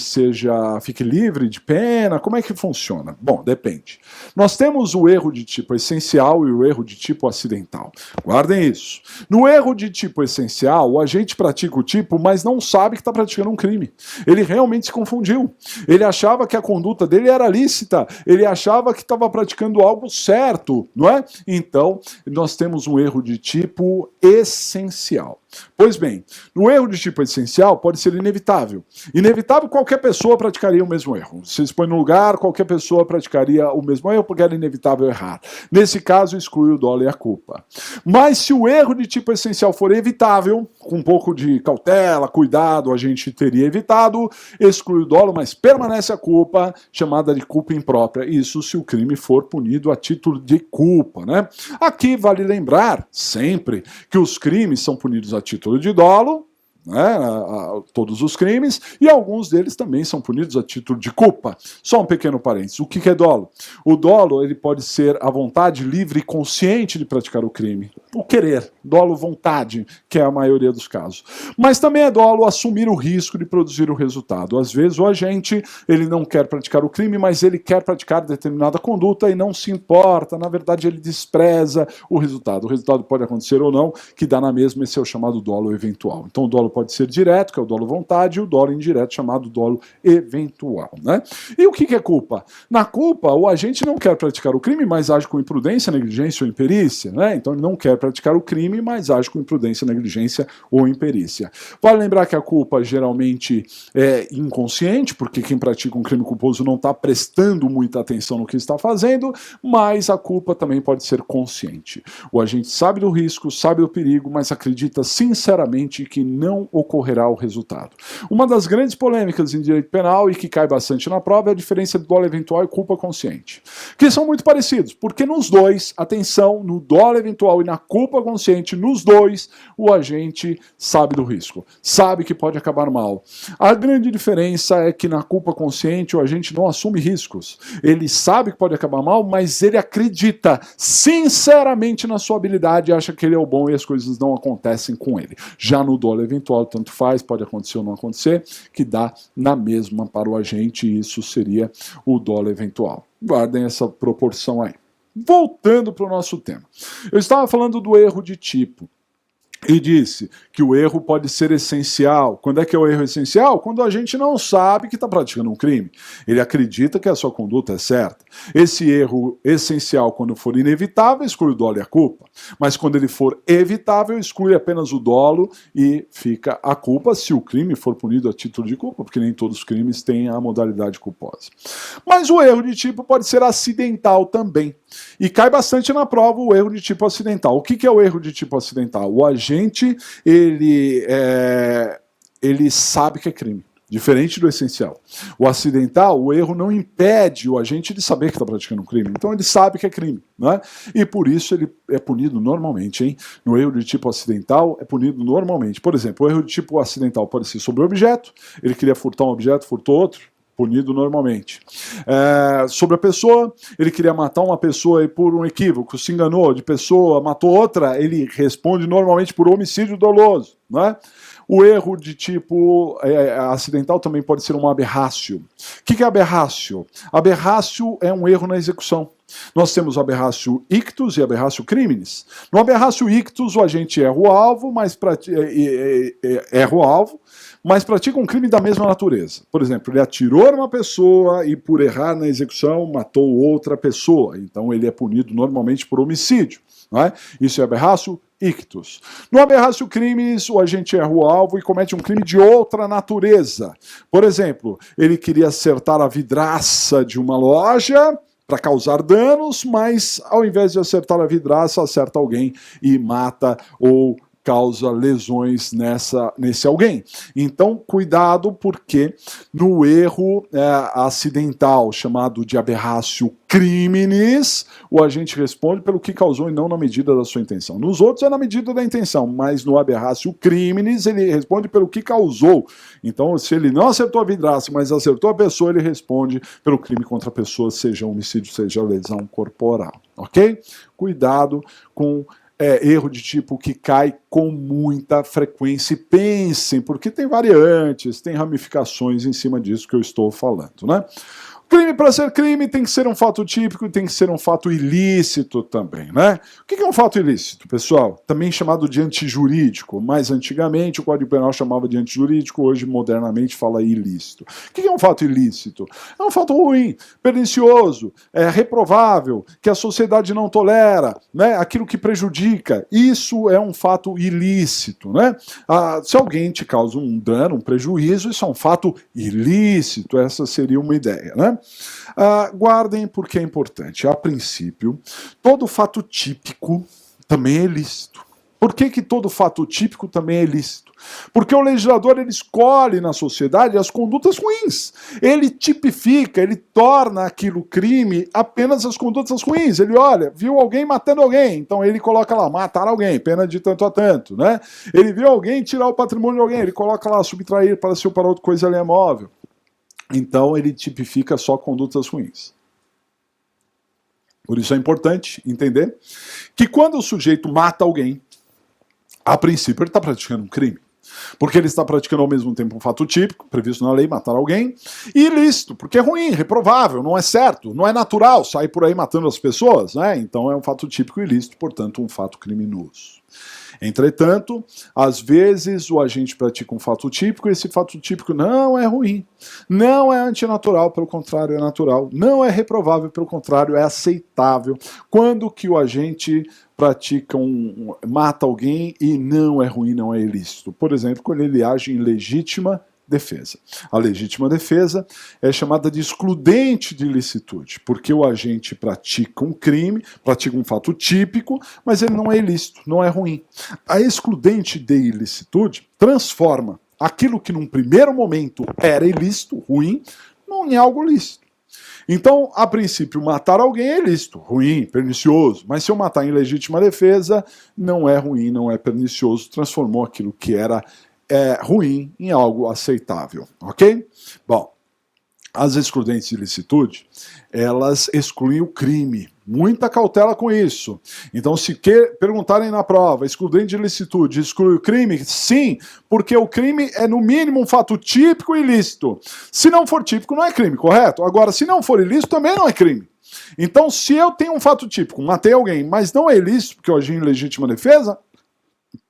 fique livre de pena? Como é que funciona? Bom, depende. Nós temos o erro de tipo essencial e o erro de tipo acidental. Guardem isso. No erro de tipo essencial, o agente pratica o tipo, mas não sabe que está praticando um crime. Ele realmente se confundiu. Ele achava que a conduta dele era lícita. Ele achava que estava praticando algo certo, não é? Então, nós temos um erro de tipo essencial. Pois bem, no erro de tipo essencial pode ser inevitável. Inevitável, qualquer pessoa praticaria o mesmo erro. Se se põe no lugar, qualquer pessoa praticaria o mesmo erro, porque era inevitável errar. Nesse caso, exclui o dolo e a culpa. Mas se o erro de tipo essencial for evitável, com um pouco de cautela, cuidado, a gente teria evitado, exclui o dolo, mas permanece a culpa, chamada de culpa imprópria. Isso se o crime for punido a título de culpa, né? Aqui vale lembrar, sempre, que os crimes são punidos a título de dolo, né, todos os crimes, e alguns deles também são punidos a título de culpa. Só um pequeno parênteses. O que é dolo? O dolo ele pode ser a vontade livre e consciente de praticar o crime. O querer. Dolo, vontade, que é a maioria dos casos. Mas também é dolo assumir o risco de produzir o resultado. Às vezes o agente ele não quer praticar o crime, mas ele quer praticar determinada conduta e não se importa. Na verdade, ele despreza o resultado. O resultado pode acontecer ou não, que dá na mesma. Esse é o chamado dolo eventual. Então o dolo pode ser direto, que é o dolo vontade, e o dolo indireto, chamado dolo eventual, né? E o que é culpa? Na culpa, o agente não quer praticar o crime, mas age com imprudência, negligência ou imperícia, né? Então ele não quer praticar o crime, mas age com imprudência, negligência ou imperícia. Vale lembrar que a culpa geralmente é inconsciente, porque quem pratica um crime culposo não está prestando muita atenção no que está fazendo, mas a culpa também pode ser consciente. O agente sabe do risco, sabe do perigo, mas acredita sinceramente que não ocorrerá o resultado. Uma das grandes polêmicas em direito penal e que cai bastante na prova é a diferença do dolo eventual e culpa consciente, que são muito parecidos, porque nos dois, atenção, no dolo eventual e na culpa consciente, nos dois, o agente sabe do risco, sabe que pode acabar mal. A grande diferença é que na culpa consciente o agente não assume riscos. Ele sabe que pode acabar mal, mas ele acredita sinceramente na sua habilidade e acha que ele é o bom e as coisas não acontecem com ele. Já no dolo eventual, tanto faz, pode acontecer ou não acontecer, que dá na mesma para o agente, e isso seria o dolo eventual. Guardem essa proporção aí. Voltando para o nosso tema. Eu estava falando do erro de tipo. E disse que o erro pode ser essencial. Quando é que é o erro essencial? Quando a gente não sabe que está praticando um crime. Ele acredita que a sua conduta é certa. Esse erro essencial, quando for inevitável, exclui o dolo e a culpa. Mas quando ele for evitável, exclui apenas o dolo e fica a culpa se o crime for punido a título de culpa, porque nem todos os crimes têm a modalidade culposa. Mas o erro de tipo pode ser acidental também. E cai bastante na prova o erro de tipo acidental. O que é o erro de tipo acidental? O agente, ele sabe que é crime, diferente do essencial. O acidental, o erro não impede o agente de saber que está praticando um crime. Então ele sabe que é crime, né? E por isso ele é punido normalmente, hein? No erro de tipo acidental é punido normalmente. Por exemplo, o erro de tipo acidental pode ser sobre o objeto, ele queria furtar um objeto, furtou outro, punido normalmente. Sobre a pessoa, ele queria matar uma pessoa e por um equívoco, se enganou de pessoa, matou outra, ele responde normalmente por homicídio doloso, não é? O erro de tipo acidental também pode ser um aberrácio. O que é aberrácio? Aberrácio é um erro na execução. Nós temos o aberrácio ictus e aberrácio criminis. No aberrácio ictus, o agente erra o alvo, mas pratica um crime da mesma natureza. Por exemplo, ele atirou numa pessoa e por errar na execução matou outra pessoa. Então ele é punido normalmente por homicídio. Não é? Isso é aberrácio ictus. No aberrácio criminis, o agente erra o alvo e comete um crime de outra natureza. Por exemplo, ele queria acertar a vidraça de uma loja para causar danos, mas ao invés de acertar a vidraça, acerta alguém e mata ou causa lesões nesse alguém. Então, cuidado, porque no erro acidental, chamado de aberrácio criminis, o agente responde pelo que causou e não na medida da sua intenção. Nos outros é na medida da intenção, mas no aberrácio criminis ele responde pelo que causou. Então, se ele não acertou a vidraça, mas acertou a pessoa, ele responde pelo crime contra a pessoa, seja homicídio, seja lesão corporal. Ok? Cuidado com erro de tipo que cai com muita frequência. E pensem, porque tem variantes, tem ramificações em cima disso que eu estou falando, né? Crime para ser crime tem que ser um fato típico e tem que ser um fato ilícito também, né? O que é um fato ilícito, pessoal? Também chamado de antijurídico. Mais antigamente o Código Penal chamava de antijurídico, hoje modernamente fala ilícito. O que é um fato ilícito? É um fato ruim, pernicioso, reprovável, que a sociedade não tolera, né? Aquilo que prejudica. Isso é um fato ilícito, né? Se alguém te causa um dano, um prejuízo, isso é um fato ilícito. Essa seria uma ideia, né? Guardem porque é importante. A princípio, todo fato típico também é ilícito. Por que todo fato típico também é ilícito? Porque o legislador ele escolhe na sociedade as condutas ruins. Ele tipifica, ele torna aquilo crime apenas as condutas ruins. Ele olha, viu alguém matando alguém, então ele coloca lá, matar alguém, pena de tanto a tanto, né? Ele viu alguém tirar o patrimônio de alguém, ele coloca lá, subtrair para si ou para outra coisa alienável. Então ele tipifica só condutas ruins. Por isso é importante entender que quando o sujeito mata alguém, a princípio ele está praticando um crime. Porque ele está praticando ao mesmo tempo um fato típico, previsto na lei, matar alguém, e ilícito, porque é ruim, reprovável, não é certo, não é natural sair por aí matando as pessoas, né? Então é um fato típico ilícito, portanto um fato criminoso. Entretanto, às vezes o agente pratica um fato típico e esse fato típico não é ruim, não é antinatural, pelo contrário é natural, não é reprovável, pelo contrário é aceitável. Quando que o agente pratica mata alguém e não é ruim, não é ilícito? Por exemplo, quando ele age em legítima defesa. A legítima defesa é chamada de excludente de ilicitude, porque o agente pratica um crime, pratica um fato típico, mas ele não é ilícito, não é ruim. A excludente de ilicitude transforma aquilo que num primeiro momento era ilícito, ruim, em algo lícito. Então, a princípio, matar alguém é ilícito, ruim, pernicioso, mas se eu matar em legítima defesa, não é ruim, não é pernicioso, transformou aquilo que era ruim em algo aceitável, ok? Bom, as excludentes de ilicitude, elas excluem o crime. Muita cautela com isso. Então, se perguntarem na prova, excludente de ilicitude exclui o crime? Sim, porque o crime é no mínimo um fato típico e ilícito. Se não for típico, não é crime, correto? Agora, se não for ilícito, também não é crime. Então, se eu tenho um fato típico, matei alguém, mas não é ilícito, porque eu agi em legítima defesa,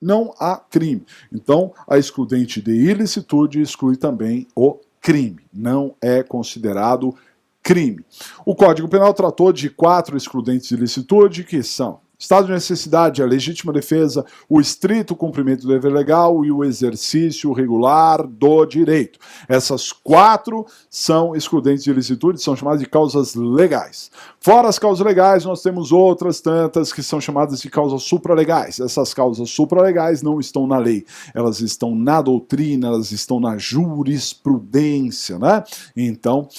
não há crime. Então, a excludente de ilicitude exclui também o crime. Não é considerado crime. O Código Penal tratou de 4 excludentes de ilicitude, que são estado de necessidade, a legítima defesa, o estrito cumprimento do dever legal e o exercício regular do direito. Essas 4 são excludentes de ilicitude, são chamadas de causas legais. Fora as causas legais, nós temos outras tantas que são chamadas de causas supralegais. Essas causas supralegais não estão na lei, elas estão na doutrina, elas estão na jurisprudência, né? Então,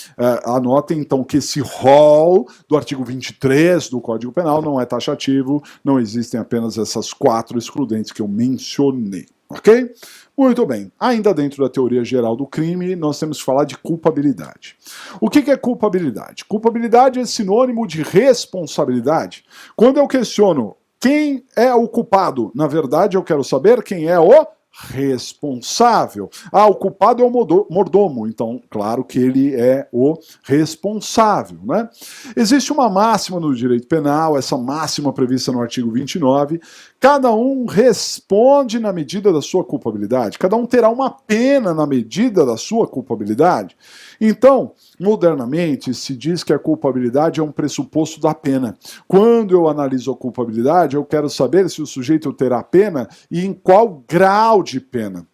anotem então que esse rol do artigo 23 do Código Penal não é taxativo, não existem apenas essas 4 excludentes que eu mencionei, ok? Muito bem, ainda dentro da teoria geral do crime, nós temos que falar de culpabilidade. O que é culpabilidade? Culpabilidade é sinônimo de responsabilidade. Quando eu questiono quem é o culpado, na verdade eu quero saber quem é o responsável. O culpado é o mordomo, então, claro que ele é o responsável, né? Existe uma máxima no direito penal, essa máxima prevista no artigo 29, cada um responde na medida da sua culpabilidade, cada um terá uma pena na medida da sua culpabilidade. Então, modernamente, se diz que a culpabilidade é um pressuposto da pena. Quando eu analiso a culpabilidade, eu quero saber se o sujeito terá pena e em qual grau de pena.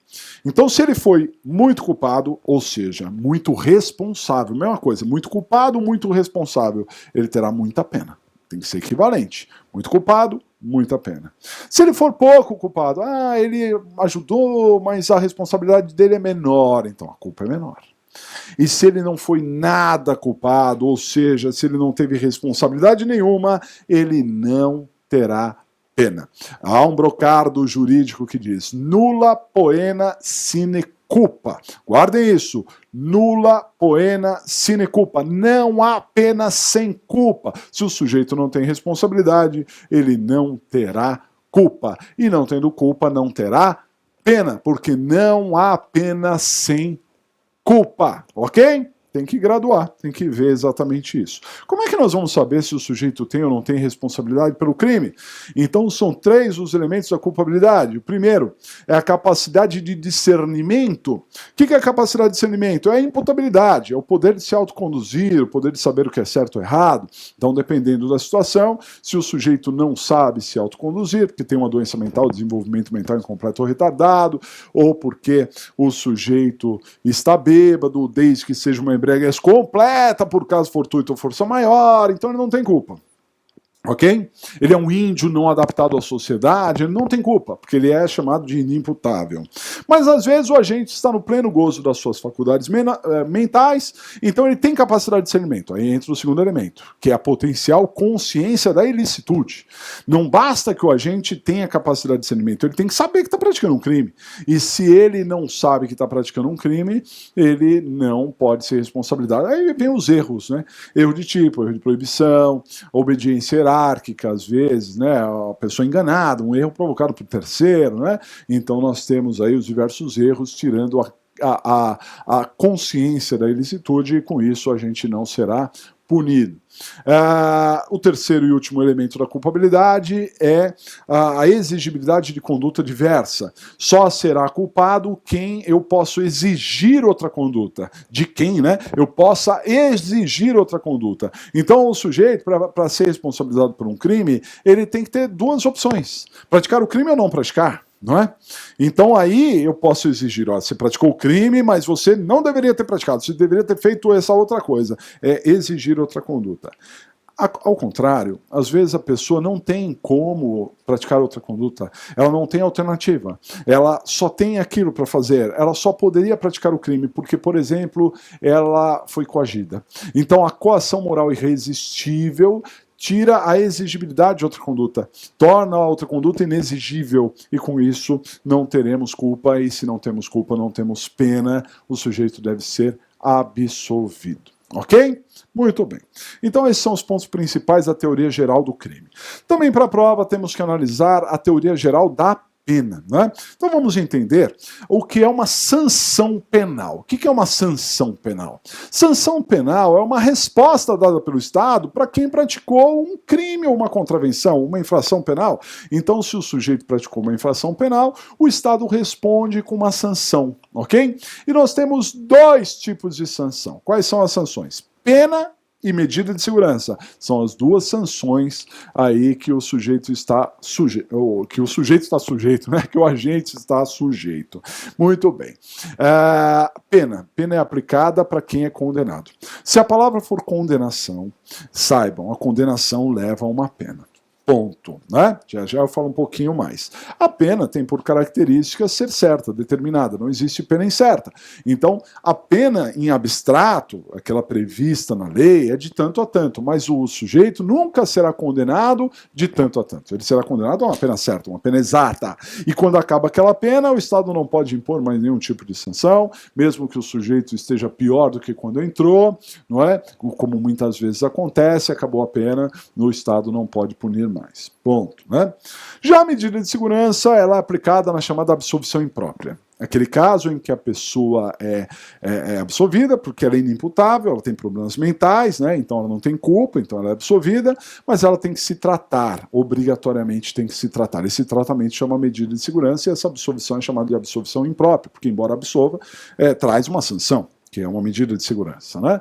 Então, se ele foi muito culpado, ou seja, muito responsável, mesma coisa, muito culpado, muito responsável, ele terá muita pena. Tem que ser equivalente. Muito culpado, muita pena. Se ele for pouco culpado, ele ajudou, mas a responsabilidade dele é menor, então a culpa é menor. E se ele não foi nada culpado, ou seja, se ele não teve responsabilidade nenhuma, ele não terá pena. Há um brocardo jurídico que diz: nulla poena sine culpa. Guardem isso. Nulla poena sine culpa. Não há pena sem culpa. Se o sujeito não tem responsabilidade, ele não terá culpa. E não tendo culpa, não terá pena, porque não há pena sem culpa, ok? Tem que graduar, tem que ver exatamente isso. Como é que nós vamos saber se o sujeito tem ou não tem responsabilidade pelo crime? Então são 3 os elementos da culpabilidade. O primeiro é a capacidade de discernimento. O que é a capacidade de discernimento? É a imputabilidade, é o poder de se autoconduzir, o poder de saber o que é certo ou errado. Então, dependendo da situação, se o sujeito não sabe se autoconduzir, porque tem uma doença mental, desenvolvimento mental incompleto ou retardado, ou porque o sujeito está bêbado, desde que seja uma embriaguez completa por caso fortuito ou força maior, então ele não tem culpa. Ok? Ele é um índio não adaptado à sociedade, ele não tem culpa, porque ele é chamado de inimputável. Mas às vezes o agente está no pleno gozo das suas faculdades mentais, então ele tem capacidade de discernimento. Aí entra o segundo elemento, que é a potencial consciência da ilicitude. Não basta que o agente tenha capacidade de discernimento, ele tem que saber que está praticando um crime. E se ele não sabe que está praticando um crime, ele não pode ser responsabilizado. Aí vem os erros, né? Erro de tipo, erro de proibição, obediência hierárquica, às vezes, né, a pessoa enganada, um erro provocado por terceiro, né? Então nós temos aí os diversos erros, tirando a consciência da ilicitude, e com isso a gente não será punido. O terceiro e último elemento da culpabilidade é a exigibilidade de conduta diversa. Só será culpado quem eu posso exigir outra conduta. De quem, né? Eu possa exigir outra conduta. Então o sujeito, para ser responsabilizado por um crime, ele tem que ter 2 opções. Praticar o crime ou não praticar. não é? Então aí eu posso exigir, ó, você praticou o crime, mas você não deveria ter praticado, você deveria ter feito essa outra coisa, é exigir outra conduta. Ao contrário, às vezes a pessoa não tem como praticar outra conduta, ela não tem alternativa, ela só tem aquilo para fazer, ela só poderia praticar o crime porque, por exemplo, ela foi coagida. Então a coação moral irresistível tira a exigibilidade de outra conduta, torna a outra conduta inexigível e com isso não teremos culpa e se não temos culpa não temos pena, o sujeito deve ser absolvido. Ok? Muito bem. Então esses são os pontos principais da teoria geral do crime. Também para a prova temos que analisar a teoria geral da pena, né? Então vamos entender o que é uma sanção penal. O que é uma sanção penal? Sanção penal é uma resposta dada pelo Estado para quem praticou um crime ou uma contravenção, uma infração penal. Então, se o sujeito praticou uma infração penal, o Estado responde com uma sanção, ok? E nós temos dois tipos de sanção. Quais são as sanções? Pena e medida de segurança. São as duas sanções aí que o sujeito está sujeito, né? Que o agente está sujeito. Muito bem. Pena. Pena é aplicada para quem é condenado. Se a palavra for condenação, saibam, a condenação leva a uma pena. Ponto, né? Já eu falo um pouquinho mais. A pena tem por característica ser certa, determinada, não existe pena incerta. Então, a pena em abstrato, aquela prevista na lei, é de tanto a tanto, mas o sujeito nunca será condenado de tanto a tanto. Ele será condenado a uma pena certa, uma pena exata. E quando acaba aquela pena, o Estado não pode impor mais nenhum tipo de sanção, mesmo que o sujeito esteja pior do que quando entrou, não é? Como muitas vezes acontece, acabou a pena, o Estado não pode punir mais. Ponto, né? Já a medida de segurança ela é aplicada na chamada absolvição imprópria. Aquele caso em que a pessoa é absolvida porque ela é inimputável, ela tem problemas mentais, né? Então ela não tem culpa, então ela é absolvida, mas ela tem que se tratar, obrigatoriamente tem que se tratar. Esse tratamento chama medida de segurança e essa absolvição é chamada de absolvição imprópria, porque embora absolva, traz uma sanção, que é uma medida de segurança, né?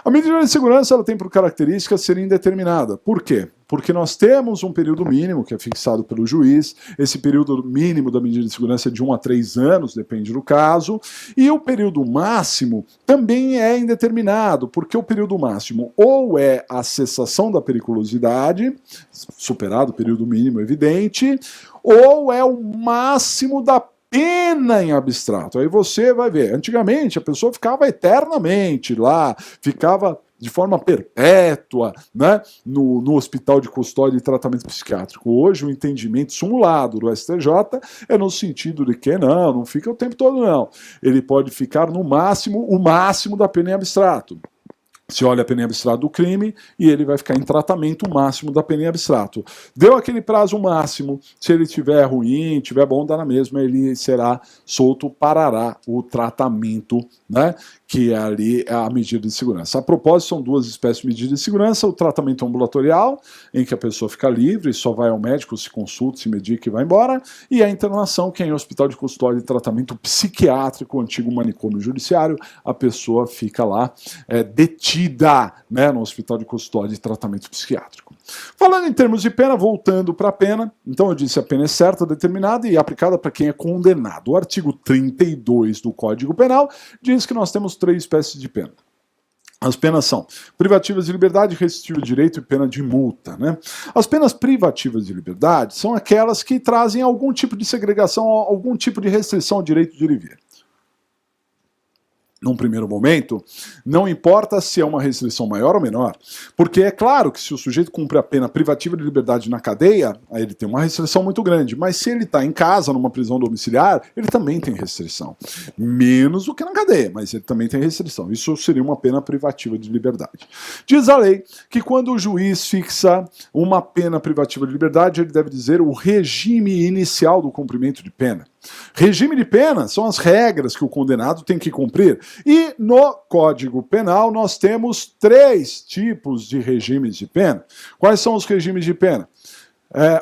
A medida de segurança ela tem por característica ser indeterminada. Por quê? Porque nós temos um período mínimo que é fixado pelo juiz, esse período mínimo da medida de segurança é de 1 a 3 anos, depende do caso, e o período máximo também é indeterminado, porque o período máximo ou é a cessação da periculosidade, superado o período mínimo evidente, ou é o máximo da pena em abstrato. Aí você vai ver, antigamente a pessoa ficava eternamente lá, ficava de forma perpétua, né, no hospital de custódia e tratamento psiquiátrico. Hoje o entendimento simulado do STJ é no sentido de que não fica o tempo todo não. Ele pode ficar no máximo, o máximo da pena em abstrato. Se olha a pena em abstrato do crime e ele vai ficar em tratamento máximo da pena em abstrato. Deu aquele prazo máximo, se ele estiver ruim, estiver bom, dá na mesma, ele será solto, parará o tratamento, né, que é ali a medida de segurança. A propósito, são duas espécies de medida de segurança, o tratamento ambulatorial, em que a pessoa fica livre, só vai ao médico, se consulta, se medica e vai embora, e a internação, que é em hospital de custódia e tratamento psiquiátrico, o antigo manicômio judiciário, a pessoa fica lá detida, né, no hospital de custódia e tratamento psiquiátrico. Falando em termos de pena, voltando para a pena, então eu disse a pena é certa, determinada e aplicada para quem é condenado. O artigo 32 do Código Penal diz que nós temos 3 espécies de pena. As penas são privativas de liberdade, restritiva de direito e pena de multa, né? As penas privativas de liberdade são aquelas que trazem algum tipo de segregação, algum tipo de restrição ao direito de ir e vir. Num primeiro momento, não importa se é uma restrição maior ou menor, porque é claro que se o sujeito cumpre a pena privativa de liberdade na cadeia, aí ele tem uma restrição muito grande, mas se ele está em casa, numa prisão domiciliar, ele também tem restrição. Menos do que na cadeia, mas ele também tem restrição. Isso seria uma pena privativa de liberdade. Diz a lei que quando o juiz fixa uma pena privativa de liberdade, ele deve dizer o regime inicial do cumprimento de pena. Regime de pena são as regras que o condenado tem que cumprir. E no Código Penal nós temos 3 tipos de regimes de pena. Quais são os regimes de pena?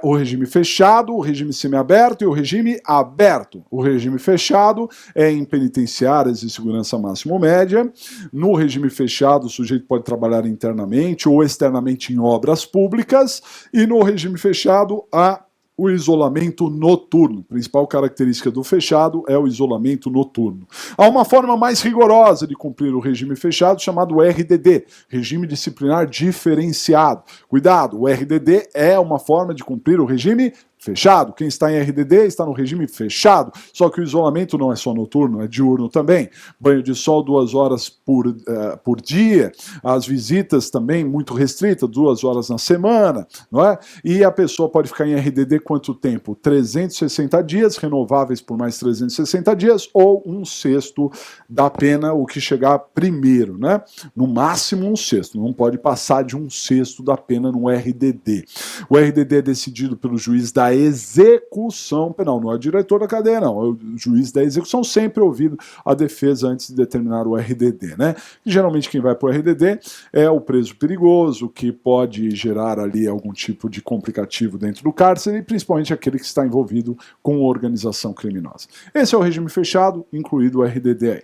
O regime fechado, o regime semiaberto e o regime aberto. O regime fechado é em penitenciárias de segurança máxima ou média. No regime fechado, o sujeito pode trabalhar internamente ou externamente em obras públicas. E no regime fechado, a o isolamento noturno. A principal característica do fechado é o isolamento noturno. Há uma forma mais rigorosa de cumprir o regime fechado, chamado RDD, Regime Disciplinar Diferenciado. Cuidado, o RDD é uma forma de cumprir o regime fechado. Quem está em RDD está no regime fechado, só que o isolamento não é só noturno, é diurno também. Banho de sol 2 horas por dia, as visitas também muito restritas, 2 horas na semana, não é? E a pessoa pode ficar em RDD quanto tempo? 360 dias, renováveis por mais 360 dias, ou 1/6 da pena, o que chegar primeiro, né? No máximo 1/6, não pode passar de 1/6 da pena no RDD. O RDD é decidido pelo juiz da execução penal, não é o diretor da cadeia, não, é o juiz da execução, sempre ouvindo a defesa antes de determinar o RDD, né? E, geralmente quem vai para o RDD é o preso perigoso, que pode gerar ali algum tipo de complicativo dentro do cárcere, e principalmente aquele que está envolvido com organização criminosa. Esse é o regime fechado, incluído o RDD aí.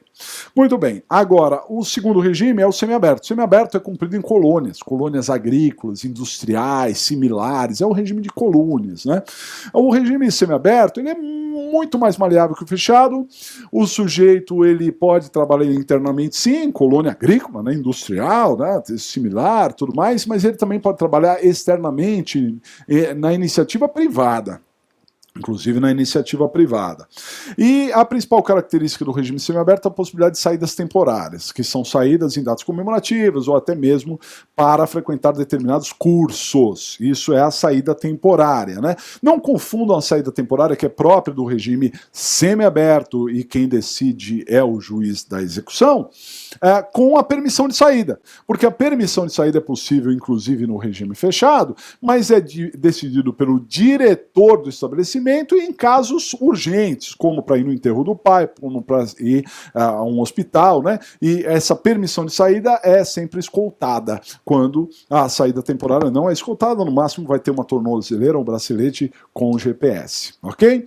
Muito bem, agora, o segundo regime é o semiaberto. O semiaberto é cumprido em colônias agrícolas, industriais, similares, é o regime de colônias, né? O regime semiaberto, ele é muito mais maleável que o fechado. O sujeito, ele pode trabalhar internamente, sim, em colônia agrícola, né, industrial, né, similar, tudo mais, mas ele também pode trabalhar externamente na iniciativa privada. Inclusive na iniciativa privada. E a principal característica do regime semiaberto é a possibilidade de saídas temporárias, que são saídas em datas comemorativas ou até mesmo para frequentar determinados cursos. Isso é a saída temporária, né? Não confundam a saída temporária, que é própria do regime semiaberto e quem decide é o juiz da execução, com a permissão de saída. Porque a permissão de saída é possível, inclusive, no regime fechado, mas é decidido pelo diretor do estabelecimento e em casos urgentes, como para ir no enterro do pai, como para ir a um hospital, né? E essa permissão de saída é sempre escoltada, quando a saída temporária não é escoltada, no máximo vai ter uma tornozeleira ou bracelete com GPS, ok?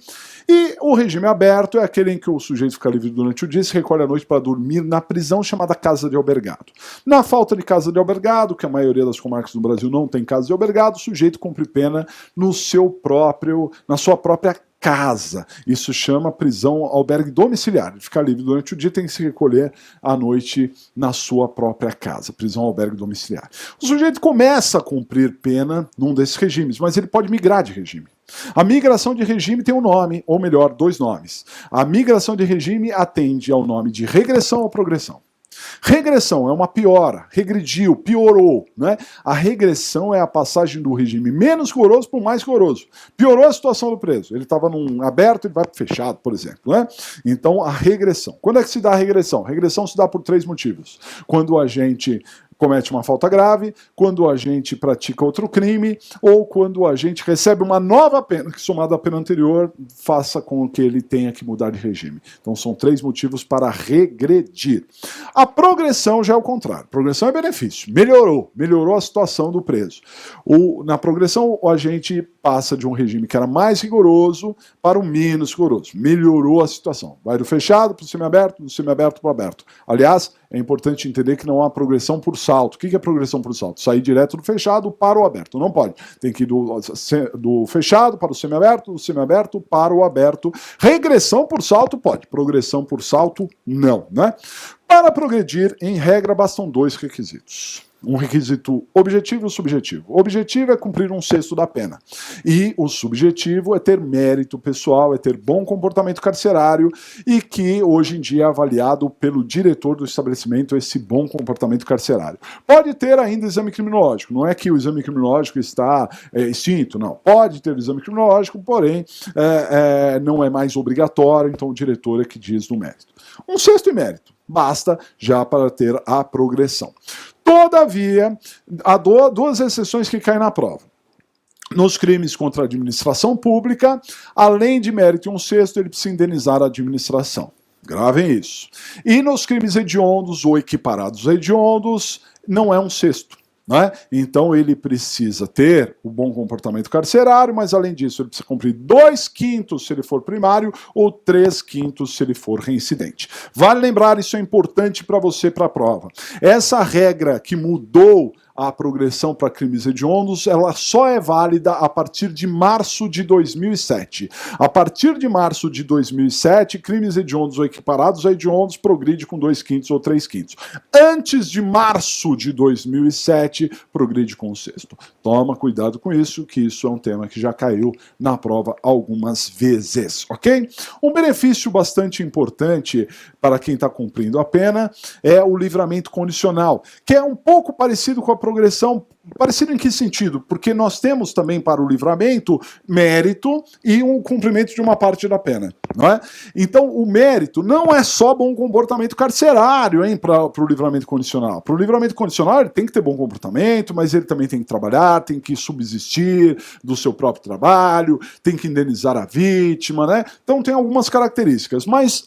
E o regime aberto é aquele em que o sujeito fica livre durante o dia e se recolhe à noite para dormir na prisão chamada casa de albergado. Na falta de casa de albergado, que a maioria das comarcas do Brasil não tem casa de albergado, o sujeito cumpre pena na sua própria casa. Isso chama prisão albergue domiciliar. Ele fica livre durante o dia, tem que se recolher à noite na sua própria casa. Prisão albergue domiciliar. O sujeito começa a cumprir pena num desses regimes, mas ele pode migrar de regime. A migração de regime tem um nome, ou melhor, 2 nomes. A migração de regime atende ao nome de regressão ou progressão. Regressão é uma piora, regrediu, piorou, né? A regressão é a passagem do regime menos rigoroso para o mais rigoroso. Piorou a situação do preso. Ele estava num aberto e vai para o fechado, por exemplo, né? Então, a regressão. Quando é que se dá a regressão? Regressão se dá por 3 motivos. Quando a gente comete uma falta grave, quando a gente pratica outro crime, ou quando a gente recebe uma nova pena, que somada à pena anterior, faça com que ele tenha que mudar de regime. Então são 3 motivos para regredir. A progressão já é o contrário. Progressão é benefício. Melhorou a situação do preso. Na progressão, a gente passa de um regime que era mais rigoroso para o menos rigoroso. Melhorou a situação. Vai do fechado para o semiaberto, do semiaberto para o aberto. Aliás, é importante entender que não há progressão por salto. O que é progressão por salto? Sair direto do fechado para o aberto. Não pode. Tem que ir do fechado para o semiaberto, do semiaberto para o aberto. Regressão por salto pode. Progressão por salto, não, né? Para progredir, em regra, bastam 2 requisitos. Um requisito objetivo e um subjetivo. O objetivo é cumprir 1/6 da pena. E o subjetivo é ter mérito pessoal, é ter bom comportamento carcerário e que hoje em dia é avaliado pelo diretor do estabelecimento esse bom comportamento carcerário. Pode ter ainda exame criminológico. Não é que o exame criminológico está extinto, não. Pode ter o exame criminológico, porém não é mais obrigatório, então o diretor é que diz do mérito. 1/6 em mérito. Basta já para ter a progressão. Todavia, há 2 exceções que caem na prova. Nos crimes contra a administração pública, além de mérito em 1/6, ele precisa indenizar a administração. Gravem isso. E nos crimes hediondos ou equiparados a hediondos, não é 1/6. Né? Então ele precisa ter o bom comportamento carcerário, mas além disso ele precisa cumprir 2/5 se ele for primário ou 3/5 se ele for reincidente. Vale lembrar, isso é importante para você para a prova. Essa regra que mudou a progressão para crimes hediondos, ela só é válida a partir de março de 2007. A partir de março de 2007, crimes hediondos ou equiparados a hediondos progride com 2/5 ou 3/5. Antes de março de 2007, progride com 1/6. Toma cuidado com isso, que isso é um tema que já caiu na prova algumas vezes, ok? Um benefício bastante importante para quem está cumprindo a pena é o livramento condicional, que é um pouco parecido com a progressão. Parecido em que sentido? Porque nós temos também para o livramento mérito e um cumprimento de uma parte da pena, não é? Então o mérito não é só bom comportamento carcerário, hein, para o livramento condicional. Para o livramento condicional ele tem que ter bom comportamento, mas ele também tem que trabalhar, tem que subsistir do seu próprio trabalho, tem que indenizar a vítima, né? Então tem algumas características, mas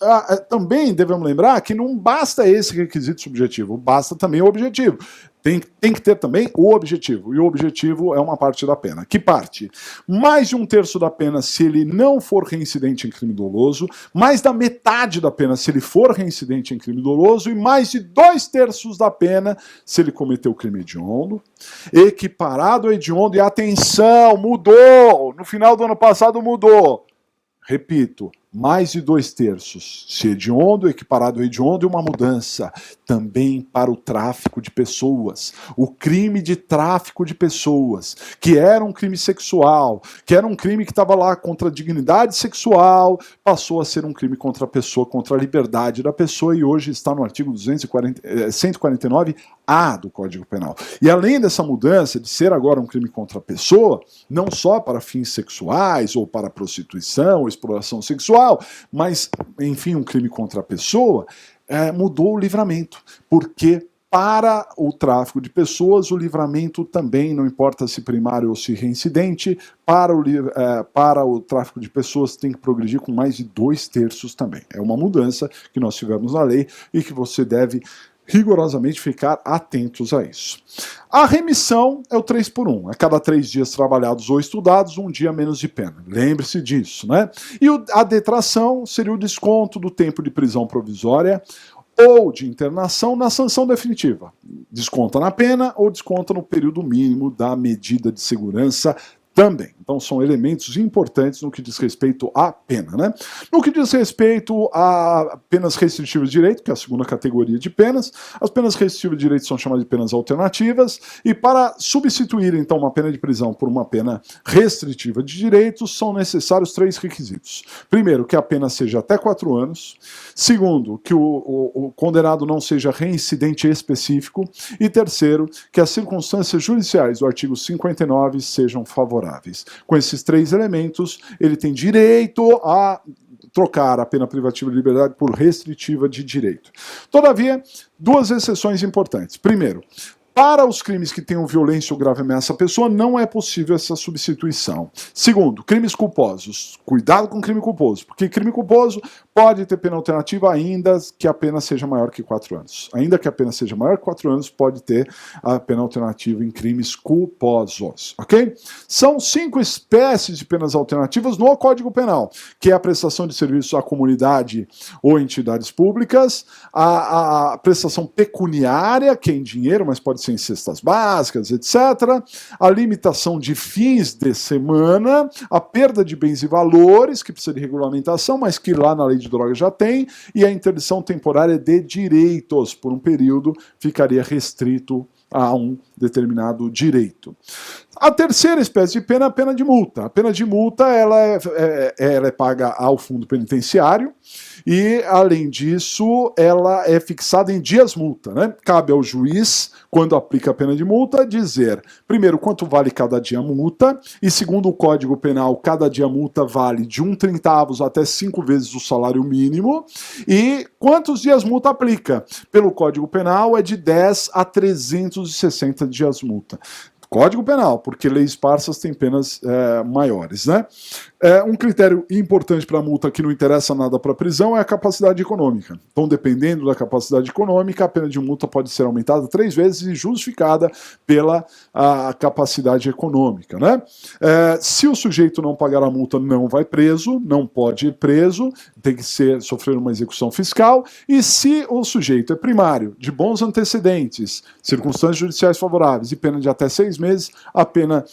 também devemos lembrar que não basta esse requisito subjetivo, basta também o objetivo. Tem que ter também o objetivo, e o objetivo é uma parte da pena. Que parte? Mais de 1/3 da pena se ele não for reincidente em crime doloso, mais da metade da pena se ele for reincidente em crime doloso, e mais de 2/3 da pena se ele cometeu crime hediondo, equiparado ao hediondo, e atenção, mudou! No final do ano passado mudou. Repito, mais de 2/3 se hediondo, equiparado ao hediondo, e uma mudança também para o tráfico de pessoas. O crime de tráfico de pessoas, que era um crime sexual, que era um crime que estava lá contra a dignidade sexual, passou a ser um crime contra a pessoa, contra a liberdade da pessoa, e hoje está no artigo 149-A do Código Penal. E além dessa mudança de ser agora um crime contra a pessoa, não só para fins sexuais, ou para prostituição, ou exploração sexual, mas, enfim, um crime contra a pessoa, mudou o livramento, porque para o tráfico de pessoas, o livramento também, não importa se primário ou se reincidente, para o tráfico de pessoas tem que progredir com mais de 2/3 também. É uma mudança que nós tivemos na lei e que você deve rigorosamente ficar atentos a isso. A remissão é o 3/1. A cada 3 dias trabalhados ou estudados, 1 dia menos de pena. Lembre-se disso, né? E a detração seria o desconto do tempo de prisão provisória ou de internação na sanção definitiva. Desconta na pena ou desconta no período mínimo da medida de segurança também. Então são elementos importantes no que diz respeito à pena, né? No que diz respeito a penas restritivas de direito, que é a segunda categoria de penas, as penas restritivas de direito são chamadas de penas alternativas, e para substituir então uma pena de prisão por uma pena restritiva de direitos, são necessários 3 requisitos. Primeiro, que a pena seja até 4 anos. Segundo, que o condenado não seja reincidente específico. E terceiro, que as circunstâncias judiciais do artigo 59 sejam favoráveis. Com esses 3 elementos, ele tem direito a trocar a pena privativa de liberdade por restritiva de direito. Todavia, 2 exceções importantes. Primeiro, para os crimes que tenham violência ou grave ameaça à pessoa, não é possível essa substituição. Segundo, crimes culposos. Cuidado com crime culposo, porque crime culposo pode ter pena alternativa ainda que a pena seja maior que 4 anos. Ainda que a pena seja maior que 4 anos, pode ter a pena alternativa em crimes culposos, ok? São 5 espécies de penas alternativas no Código Penal, que é a prestação de serviços à comunidade ou entidades públicas, a prestação pecuniária, que é em dinheiro, mas pode ser em cestas básicas, etc. A limitação de fins de semana, a perda de bens e valores, que precisa de regulamentação, mas que lá na lei de drogas já tem, e a interdição temporária de direitos, por um período, ficaria restrito a um determinado direito. A terceira espécie de pena é a pena de multa. A pena de multa ela é paga ao fundo penitenciário e, além disso, ela é fixada em dias multa, né? Cabe ao juiz, quando aplica a pena de multa, dizer, primeiro, quanto vale cada dia multa, e segundo o Código Penal, cada dia multa vale de 1/30 até 5 vezes o salário mínimo, e quantos dias multa aplica? Pelo Código Penal é de 10 a 360 dias multa. Código Penal, porque leis esparsas têm penas maiores, né? Um critério importante para a multa que não interessa nada para a prisão é a capacidade econômica. Então, dependendo da capacidade econômica, a pena de multa pode ser aumentada 3 vezes e justificada pela capacidade econômica, né? Se o sujeito não pagar a multa, não vai preso, não pode ir preso, tem que sofrer uma execução fiscal. E se o sujeito é primário, de bons antecedentes, circunstâncias judiciais favoráveis e pena de até 6 meses, a pena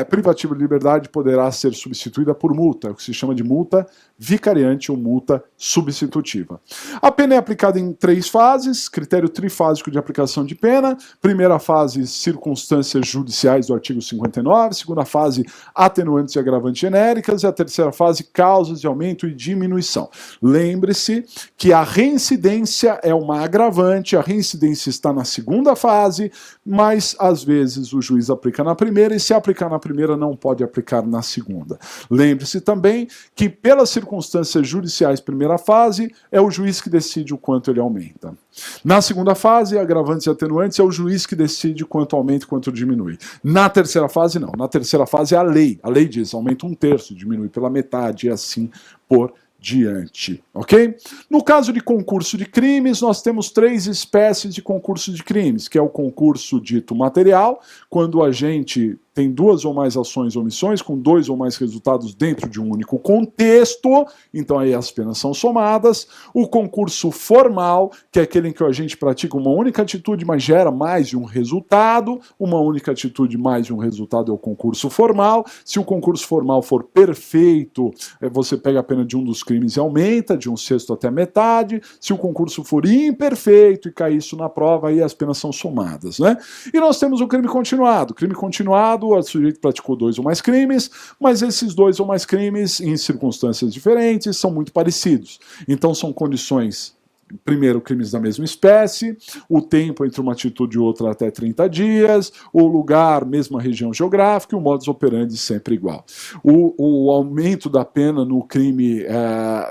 privativa de liberdade poderá ser substituída por multa, o que se chama de multa vicariante ou multa substitutiva. A pena é aplicada em 3 fases, critério trifásico de aplicação de pena. Primeira fase, circunstâncias judiciais do artigo 59, segunda fase, atenuantes e agravantes genéricas, e a terceira fase, causas de aumento e diminuição. Lembre-se que a reincidência é uma agravante, a reincidência está na segunda fase, mas às vezes o juiz aplica na primeira, e se aplicar na primeira não pode aplicar na segunda. Lembre-se também que pelas circunstâncias judiciais primeira fase, é o juiz que decide o quanto ele aumenta. Na segunda fase, agravantes e atenuantes, é o juiz que decide quanto aumenta e quanto diminui. Na terceira fase, não. Na terceira fase é a lei. A lei diz, aumenta 1/3, diminui pela metade, e assim por diante, ok? No caso de concurso de crimes, nós temos 3 espécies de concurso de crimes, que é o concurso dito material, quando a gente tem 2 ou mais ações ou omissões, com 2 ou mais resultados dentro de um único contexto, então aí as penas são somadas. O concurso formal, que é aquele em que a gente pratica uma única atitude, mas gera mais de um resultado. Uma única atitude mais de um resultado é o concurso formal. Se o concurso formal for perfeito, você pega a pena de um dos crimes e aumenta, de 1/6 até metade. Se o concurso for imperfeito e cair isso na prova, aí as penas são somadas, né? E nós temos o crime continuado. Crime continuado, o sujeito praticou 2 ou mais crimes, mas esses 2 ou mais crimes, em circunstâncias diferentes, são muito parecidos. Então são condições, primeiro, crimes da mesma espécie, o tempo entre uma atitude e outra até 30 dias, o lugar, mesma região geográfica, e o modus operandi sempre igual. O aumento da pena no crime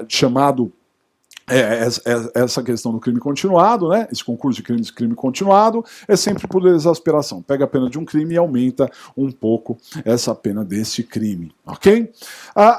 chamado essa questão do crime continuado, né? Esse concurso de crimes, crime continuado, é sempre por exasperação. Pega a pena de um crime e aumenta um pouco essa pena desse crime, ok?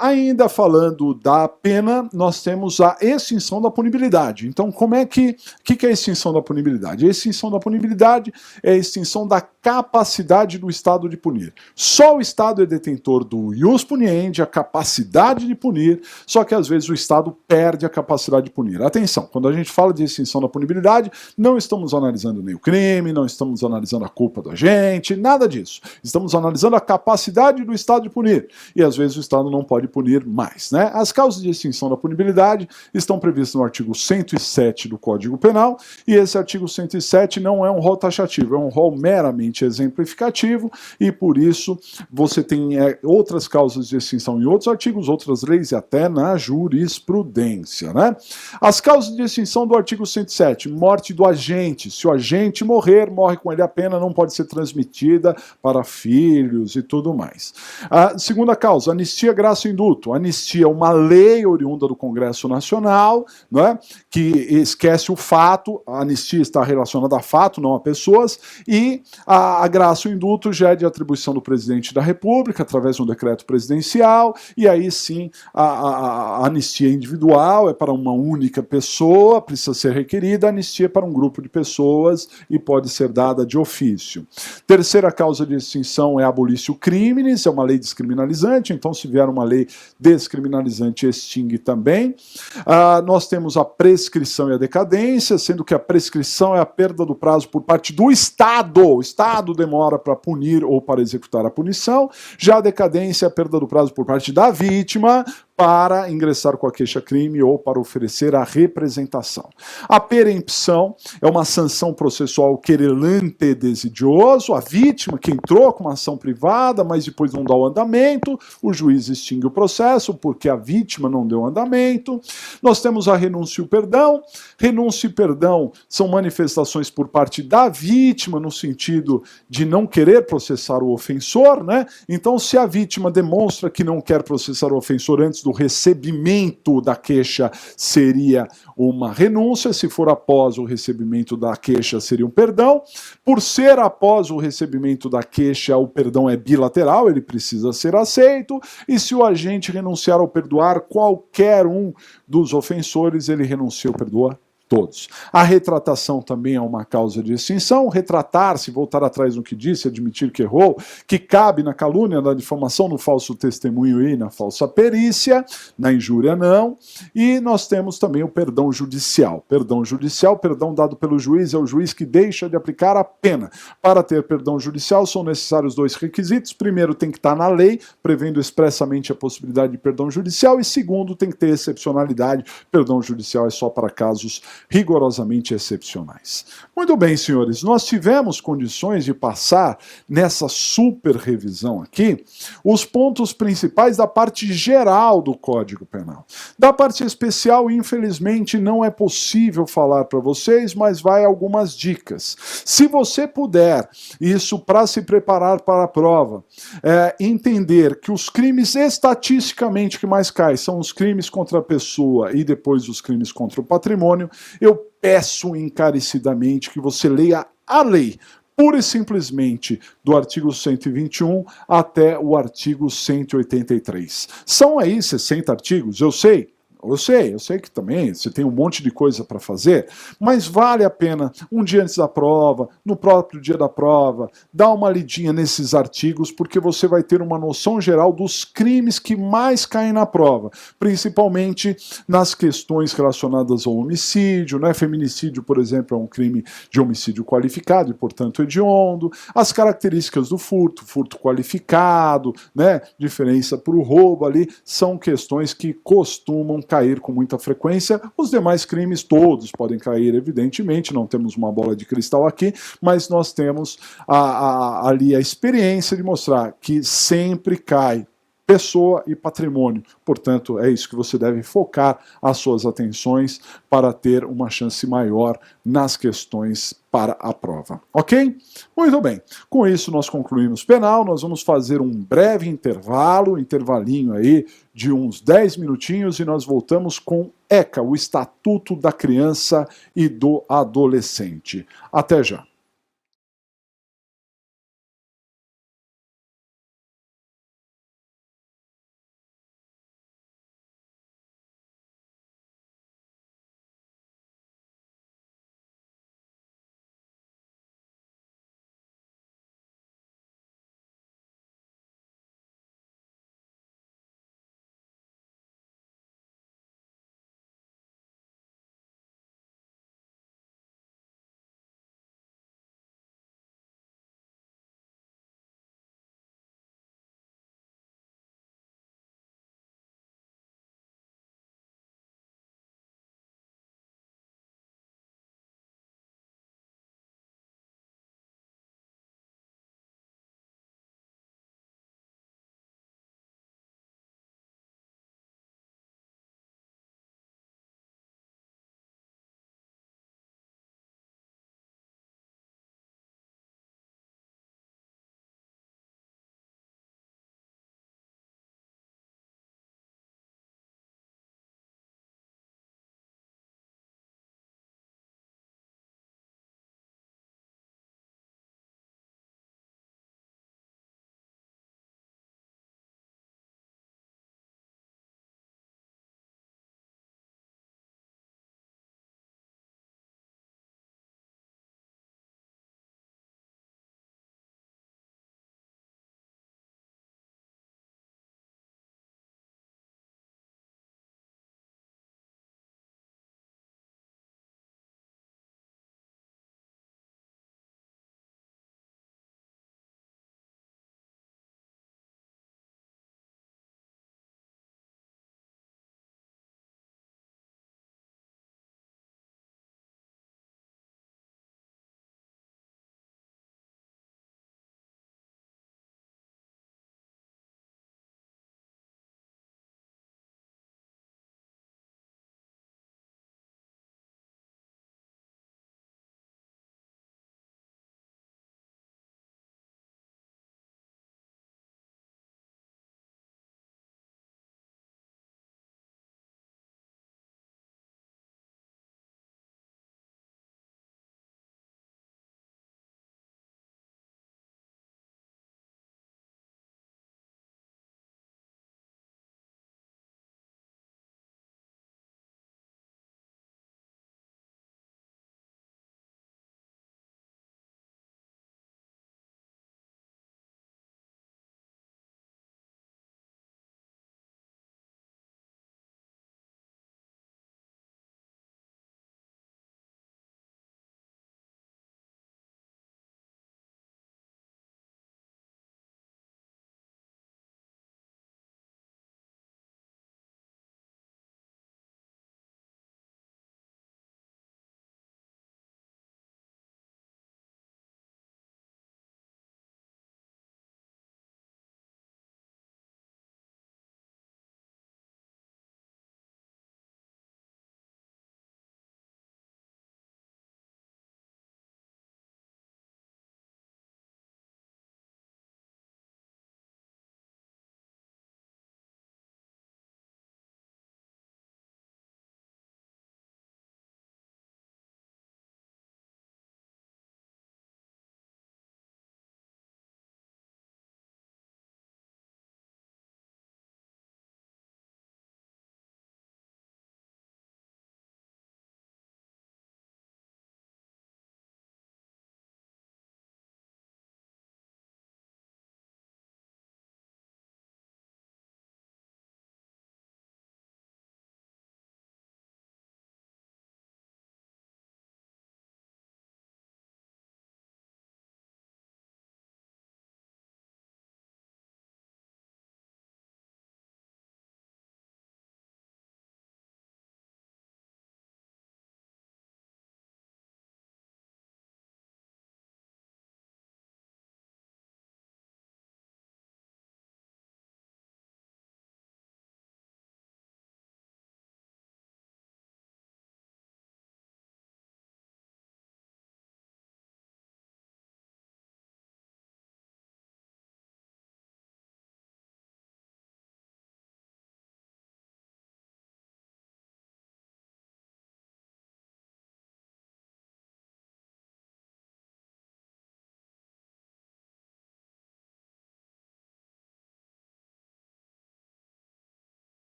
Ainda falando da pena, nós temos a extinção da punibilidade. Então, como é que é a extinção da punibilidade? A extinção da punibilidade é a extinção da capacidade do Estado de punir. Só o Estado é detentor do ius puniendi, a capacidade de punir, só que às vezes o Estado perde a capacidade de punir. Atenção, quando a gente fala de extinção da punibilidade, não estamos analisando nem o crime, não estamos analisando a culpa do agente, nada disso. Estamos analisando a capacidade do Estado de punir. E às vezes o Estado não pode punir mais, né? As causas de extinção da punibilidade estão previstas no artigo 107 do Código Penal, e esse artigo 107 não é um rol taxativo, é um rol meramente exemplificativo, e por isso você tem outras causas de extinção em outros artigos, outras leis e até na jurisprudência, né? As causas de extinção do artigo 107, morte do agente. Se o agente morrer, morre com ele a pena, não pode ser transmitida para filhos e tudo mais. A segunda causa, anistia, graça e indulto. Anistia é uma lei oriunda do Congresso Nacional, né, que esquece o fato, a anistia está relacionada a fato, não a pessoas, e a graça e o indulto já é de atribuição do presidente da República, através de um decreto presidencial, e aí sim a anistia individual é para uma única pessoa, precisa ser requerida, a anistia para um grupo de pessoas e pode ser dada de ofício. Terceira causa de extinção é abolício criminis, é uma lei descriminalizante, então se vier uma lei descriminalizante extingue também. Nós temos a prescrição e a decadência, sendo que a prescrição é a perda do prazo por parte do Estado. O Estado demora para punir ou para executar a punição, já a decadência é a perda do prazo por parte da vítima para ingressar com a queixa-crime ou para oferecer a representação. A perempção é uma sanção processual querelante desidioso, a vítima que entrou com uma ação privada, mas depois não dá o andamento, o juiz extingue o processo porque a vítima não deu andamento. Nós temos a renúncia e o perdão. Renúncia e perdão são manifestações por parte da vítima no sentido de não querer processar o ofensor, né? Então, se a vítima demonstra que não quer processar o ofensor antes do do recebimento da queixa, seria uma renúncia. Se for após o recebimento da queixa, seria um perdão. Por ser após o recebimento da queixa, o perdão é bilateral, ele precisa ser aceito. E se o agente renunciar ou perdoar qualquer um dos ofensores, ele renuncia ou perdoa todos. A retratação também é uma causa de extinção. Retratar-se, voltar atrás no que disse, admitir que errou, que cabe na calúnia, na difamação, no falso testemunho e na falsa perícia, na injúria não. E nós temos também o perdão judicial. Perdão judicial, perdão dado pelo juiz, é o juiz que deixa de aplicar a pena. Para ter perdão judicial são necessários dois requisitos. Primeiro, tem que estar na lei, prevendo expressamente a possibilidade de perdão judicial, e segundo, tem que ter excepcionalidade. Perdão judicial é só para casos rigorosamente excepcionais. Muito bem, senhores, nós tivemos condições de passar nessa super revisão aqui os pontos principais da parte geral do Código Penal. Da parte especial, infelizmente, não é possível falar para vocês, mas vai algumas dicas. Se você puder, isso para se preparar para a prova, entender que os crimes estatisticamente que mais caem são os crimes contra a pessoa e depois os crimes contra o patrimônio, eu peço encarecidamente que você leia a lei, pura e simplesmente do artigo 121 até o artigo 183. São aí 60 artigos, eu sei que também você tem um monte de coisa para fazer, mas vale a pena, um dia antes da prova, no próprio dia da prova, dar uma lidinha nesses artigos, porque você vai ter uma noção geral dos crimes que mais caem na prova, principalmente nas questões relacionadas ao homicídio, né? Feminicídio, por exemplo, é um crime de homicídio qualificado e, portanto, hediondo, as características do furto, furto qualificado, né? Diferença para o roubo ali, são questões que costumam cair com muita frequência. Os demais crimes todos podem cair, evidentemente, não temos uma bola de cristal aqui, mas nós temos ali a experiência de mostrar que sempre cai pessoa e patrimônio. Portanto, é isso que você deve focar as suas atenções para ter uma chance maior nas questões para a prova. Ok? Muito bem. Com isso, nós concluímos penal. Nós vamos fazer um breve intervalinho aí de uns 10 minutinhos e nós voltamos com ECA, o Estatuto da Criança e do Adolescente. Até já.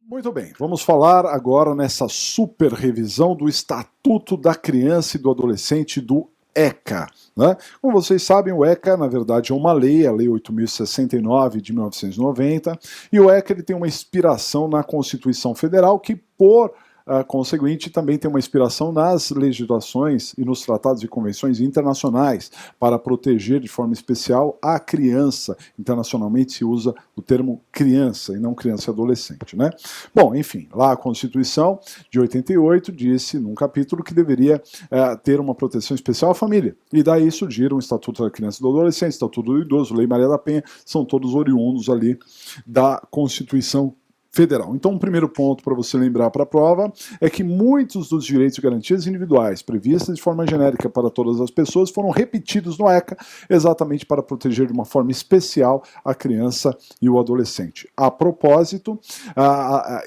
Muito bem, vamos falar agora nessa super revisão do Estatuto da Criança e do Adolescente do ECA. Né? Como vocês sabem, o ECA, na verdade, é uma lei, a Lei 8.069 de 1990, e o ECA ele tem uma inspiração na Constituição Federal que, por conseguinte, também tem uma inspiração nas legislações e nos tratados e convenções internacionais para proteger de forma especial a criança. Internacionalmente se usa o termo criança e não criança e adolescente, né? Bom, enfim, lá a Constituição de 88 disse num capítulo que deveria ter uma proteção especial à família. E daí surgiram o Estatuto da Criança e do Adolescente, Estatuto do Idoso, Lei Maria da Penha, são todos oriundos ali da Constituição Federal. Então, um primeiro ponto para você lembrar para a prova é que muitos dos direitos e garantias individuais previstas de forma genérica para todas as pessoas foram repetidos no ECA exatamente para proteger de uma forma especial a criança e o adolescente. A propósito,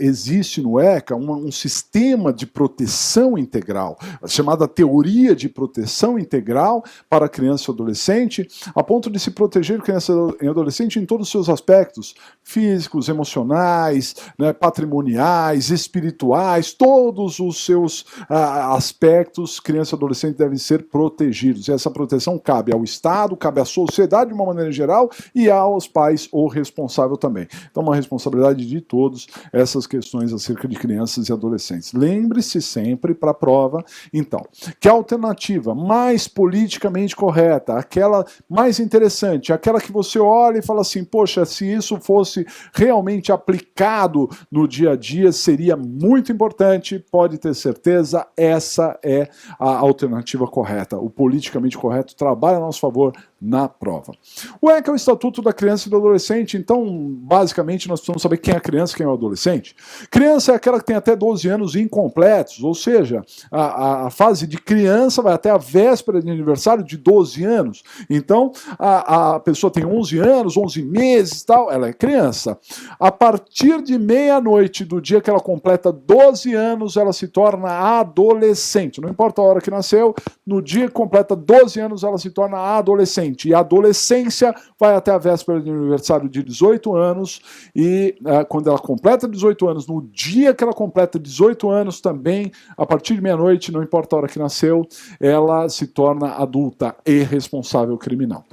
existe no ECA um sistema de proteção integral, chamada teoria de proteção integral para a criança e o adolescente, a ponto de se proteger criança e adolescente em todos os seus aspectos, físicos, emocionais, né, patrimoniais, espirituais, todos os seus aspectos, criança e adolescente devem ser protegidos. E essa proteção cabe ao Estado, cabe à sociedade de uma maneira geral e aos pais ou responsável também. Então, uma responsabilidade de todos essas questões acerca de crianças e adolescentes. Lembre-se sempre para a prova, então, que a alternativa mais politicamente correta, aquela mais interessante, aquela que você olha e fala assim, poxa, se isso fosse realmente aplicado no dia a dia, seria muito importante, pode ter certeza, essa é a alternativa correta. O politicamente correto trabalha a nosso favor na prova. O ECA é o Estatuto da Criança e do Adolescente, então, basicamente, nós precisamos saber quem é a criança e quem é o adolescente. Criança é aquela que tem até 12 anos incompletos, ou seja, a fase de criança vai até a véspera de aniversário de 12 anos. Então, a pessoa tem 11 anos, 11 meses e tal, ela é criança. A partir de meia-noite do dia que ela completa 12 anos, ela se torna adolescente. Não importa a hora que nasceu, no dia que completa 12 anos, ela se torna adolescente. E a adolescência vai até a véspera de aniversário de 18 anos, e quando ela completa 18 anos, no dia que ela completa 18 anos também, a partir de meia-noite, não importa a hora que nasceu, ela se torna adulta e responsável criminal.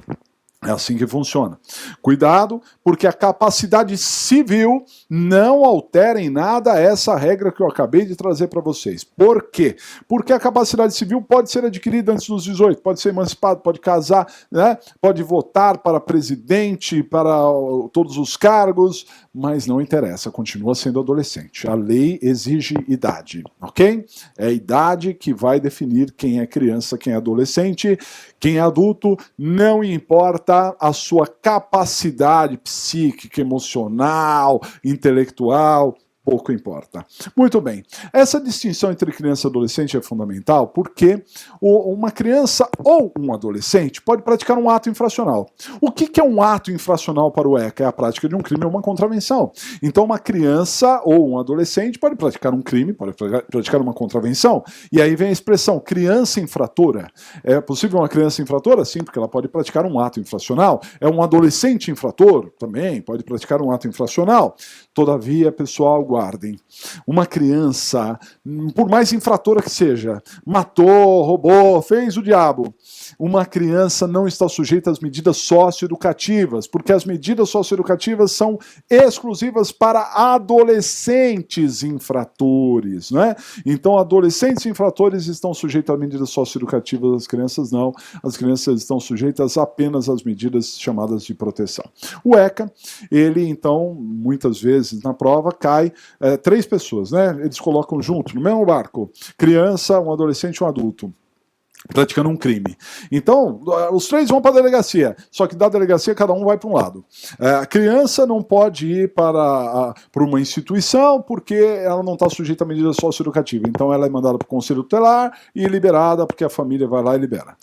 É assim que funciona. Cuidado, porque a capacidade civil não altera em nada essa regra que eu acabei de trazer para vocês. Por quê? Porque a capacidade civil pode ser adquirida antes dos 18, pode ser emancipado, pode casar, né? Pode votar para presidente, para todos os cargos, mas não interessa, continua sendo adolescente. A lei exige idade, ok? É a idade que vai definir quem é criança, quem é adolescente, quem é adulto, não importa a sua capacidade psíquica, emocional, intelectual, pouco importa. Muito bem, essa distinção entre criança e adolescente é fundamental porque uma criança ou um adolescente pode praticar um ato infracional. O que é um ato infracional para o ECA? É a prática de um crime ou uma contravenção. Então uma criança ou um adolescente pode praticar um crime, pode praticar uma contravenção, e aí vem a expressão criança infratora. É possível uma criança infratora? Sim, porque ela pode praticar um ato infracional. É um adolescente infrator? Também pode praticar um ato infracional. Todavia, pessoal, guardem. Uma criança, por mais infratora que seja, matou, roubou, fez o diabo, uma criança não está sujeita às medidas socioeducativas, porque as medidas socioeducativas são exclusivas para adolescentes infratores, né? Então, adolescentes infratores estão sujeitos a medidas socioeducativas, as crianças não. As crianças estão sujeitas apenas às medidas chamadas de proteção. O ECA, ele, então, muitas vezes na prova, cai 3 pessoas, né? Eles colocam junto, no mesmo barco, criança, um adolescente e um adulto, praticando um crime. Então, os 3 vão para a delegacia, só que da delegacia cada um vai para um lado. A criança não pode ir para uma instituição porque ela não está sujeita a medida socioeducativa, então ela é mandada para o conselho tutelar e liberada porque a família vai lá e libera.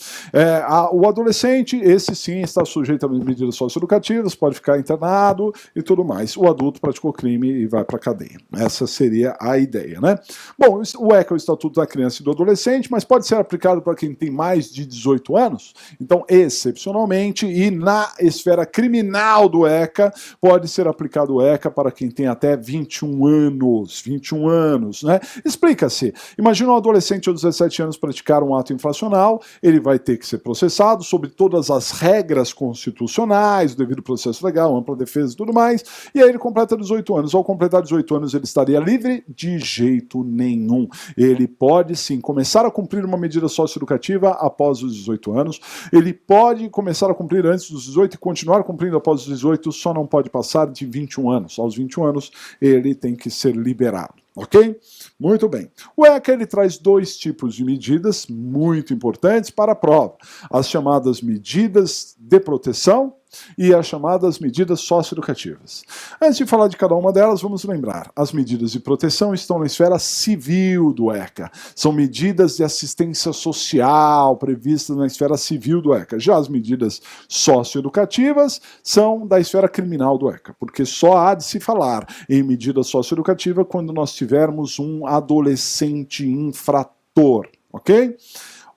O adolescente, esse sim está sujeito a medidas socioeducativas, pode ficar internado e tudo mais. O adulto praticou crime e vai para a cadeia. Essa seria a ideia, né? Bom, o ECA é o Estatuto da Criança e do Adolescente, mas pode ser aplicado para quem quem tem mais de 18 anos. Então, excepcionalmente, e na esfera criminal do ECA, pode ser aplicado o ECA para quem tem até 21 anos. 21 anos, né? Explica-se. Imagina um adolescente de 17 anos praticar um ato infracional, ele vai ter que ser processado sobre todas as regras constitucionais, o devido processo legal, ampla defesa e tudo mais, e aí ele completa 18 anos. Ao completar 18 anos, ele estaria livre? De jeito nenhum. Ele pode, sim, começar a cumprir uma medida socioeducativa após os 18 anos, ele pode começar a cumprir antes dos 18 e continuar cumprindo após os 18, só não pode passar de 21 anos. Aos 21 anos, ele tem que ser liberado. Ok? Muito bem. O ECA ele traz dois tipos de medidas muito importantes para a prova. As chamadas medidas de proteção e as chamadas medidas socioeducativas. Antes de falar de cada uma delas, vamos lembrar, as medidas de proteção estão na esfera civil do ECA. São medidas de assistência social previstas na esfera civil do ECA. Já as medidas socioeducativas são da esfera criminal do ECA, porque só há de se falar em medida socioeducativa quando nós tivermos um adolescente infrator, ok?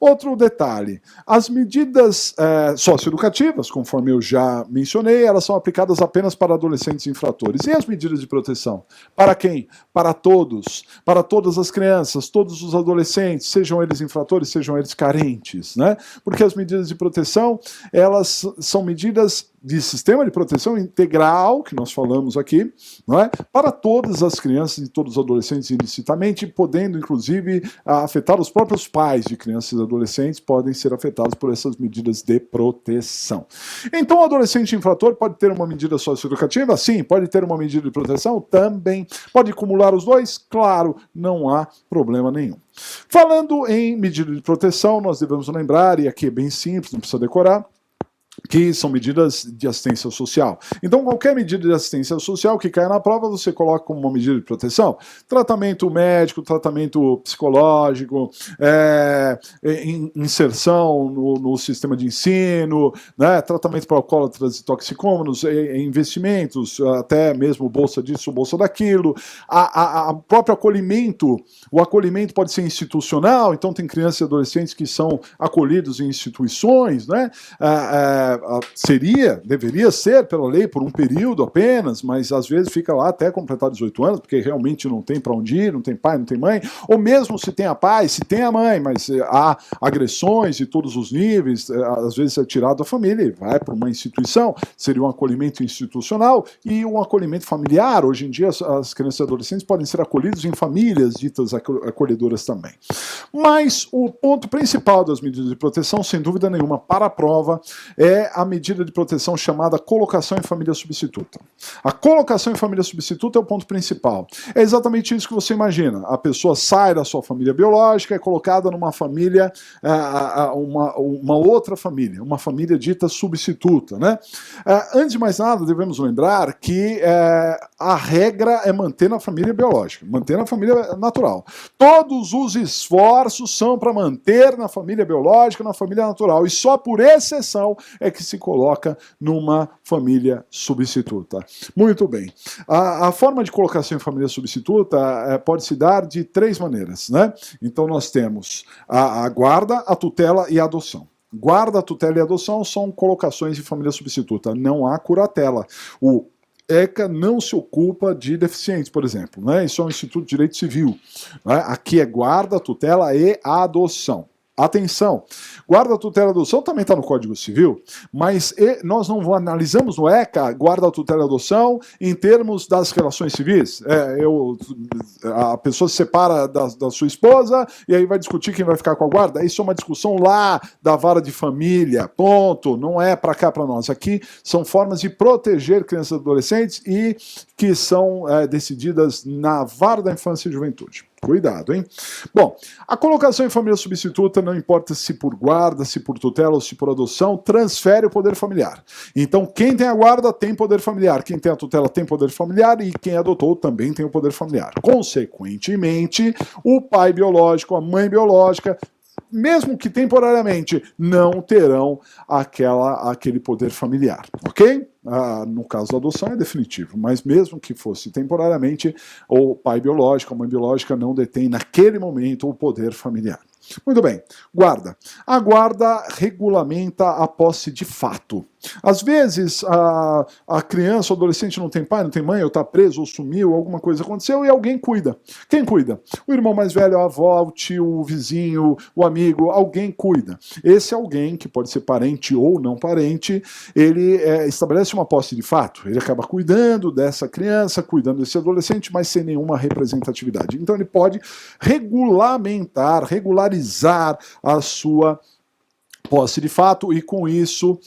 Outro detalhe, as medidas socioeducativas, conforme eu já mencionei, elas são aplicadas apenas para adolescentes infratores. E as medidas de proteção? Para quem? Para todos, para todas as crianças, todos os adolescentes, sejam eles infratores, sejam eles carentes, né? Porque as medidas de proteção, elas são medidas de sistema de proteção integral, que nós falamos aqui, não é? Para todas as crianças e todos os adolescentes ilicitamente, podendo inclusive afetar os próprios pais de crianças e adolescentes, podem ser afetados por essas medidas de proteção. Então, o adolescente infrator pode ter uma medida socioeducativa? Sim. Pode ter uma medida de proteção? Também. Pode acumular os dois? Claro, não há problema nenhum. Falando em medida de proteção, nós devemos lembrar, e aqui é bem simples, não precisa decorar, que são medidas de assistência social. Então, qualquer medida de assistência social que caia na prova, você coloca como uma medida de proteção. Tratamento médico, tratamento psicológico, inserção no sistema de ensino, né, tratamento para alcoólatras e toxicômanos, investimentos, até mesmo bolsa disso, bolsa daquilo. A próprio acolhimento, o acolhimento pode ser institucional, então tem crianças e adolescentes que são acolhidos em instituições, né? Deveria ser pela lei por um período apenas, mas às vezes fica lá até completar 18 anos, porque realmente não tem para onde ir, não tem pai, não tem mãe, ou mesmo se tem a pai, se tem a mãe, mas há agressões de todos os níveis, às vezes é tirado da família e vai para uma instituição, seria um acolhimento institucional e um acolhimento familiar. Hoje em dia as crianças e adolescentes podem ser acolhidos em famílias ditas acolhedoras também. Mas o ponto principal das medidas de proteção, sem dúvida nenhuma, para a prova, é a medida de proteção chamada colocação em família substituta. A colocação em família substituta é o ponto principal. É exatamente isso que você imagina. A pessoa sai da sua família biológica, é colocada numa família, uma outra família, uma família dita substituta, né? Antes de mais nada, devemos lembrar que a regra é manter na família biológica, manter na família natural. Todos os esforços são para manter na família biológica, na família natural, e só por exceção é que se coloca numa família substituta. Muito bem. A forma de colocação em família substituta pode se dar de três maneiras, né? Então nós temos a guarda, a tutela e a adoção. Guarda, tutela e adoção são colocações em família substituta. Não há curatela. O ECA não se ocupa de deficientes, por exemplo, né? Isso é um Instituto de Direito Civil, né? Aqui é guarda, tutela e adoção. Atenção, guarda, tutela e adoção também está no Código Civil, mas nós não analisamos no ECA guarda, tutela e adoção em termos das relações civis. A pessoa se separa da sua esposa e aí vai discutir quem vai ficar com a guarda. Isso é uma discussão lá da vara de família, ponto. Não é para cá, para nós. Aqui são formas de proteger crianças e adolescentes e que são decididas na vara da infância e juventude. Cuidado, hein? Bom, a colocação em família substituta, não importa se por guarda, se por tutela ou se por adoção, transfere o poder familiar. Então, quem tem a guarda tem poder familiar, quem tem a tutela tem poder familiar e quem adotou também tem o poder familiar. Consequentemente, o pai biológico, a mãe biológica, mesmo que temporariamente, não terão aquele poder familiar, ok? No caso da adoção é definitivo, mas mesmo que fosse temporariamente, o pai biológico, a mãe biológica não detém naquele momento o poder familiar. Muito bem, guarda. A guarda regulamenta a posse de fato. Às vezes, a criança ou adolescente não tem pai, não tem mãe, ou está preso, ou sumiu, alguma coisa aconteceu, e alguém cuida. Quem cuida? O irmão mais velho, a avó, o tio, o vizinho, o amigo, alguém cuida. Esse alguém, que pode ser parente ou não parente, ele estabelece uma posse de fato. Ele acaba cuidando dessa criança, cuidando desse adolescente, mas sem nenhuma representatividade. Então ele pode regularizar a sua posse de fato, e com isso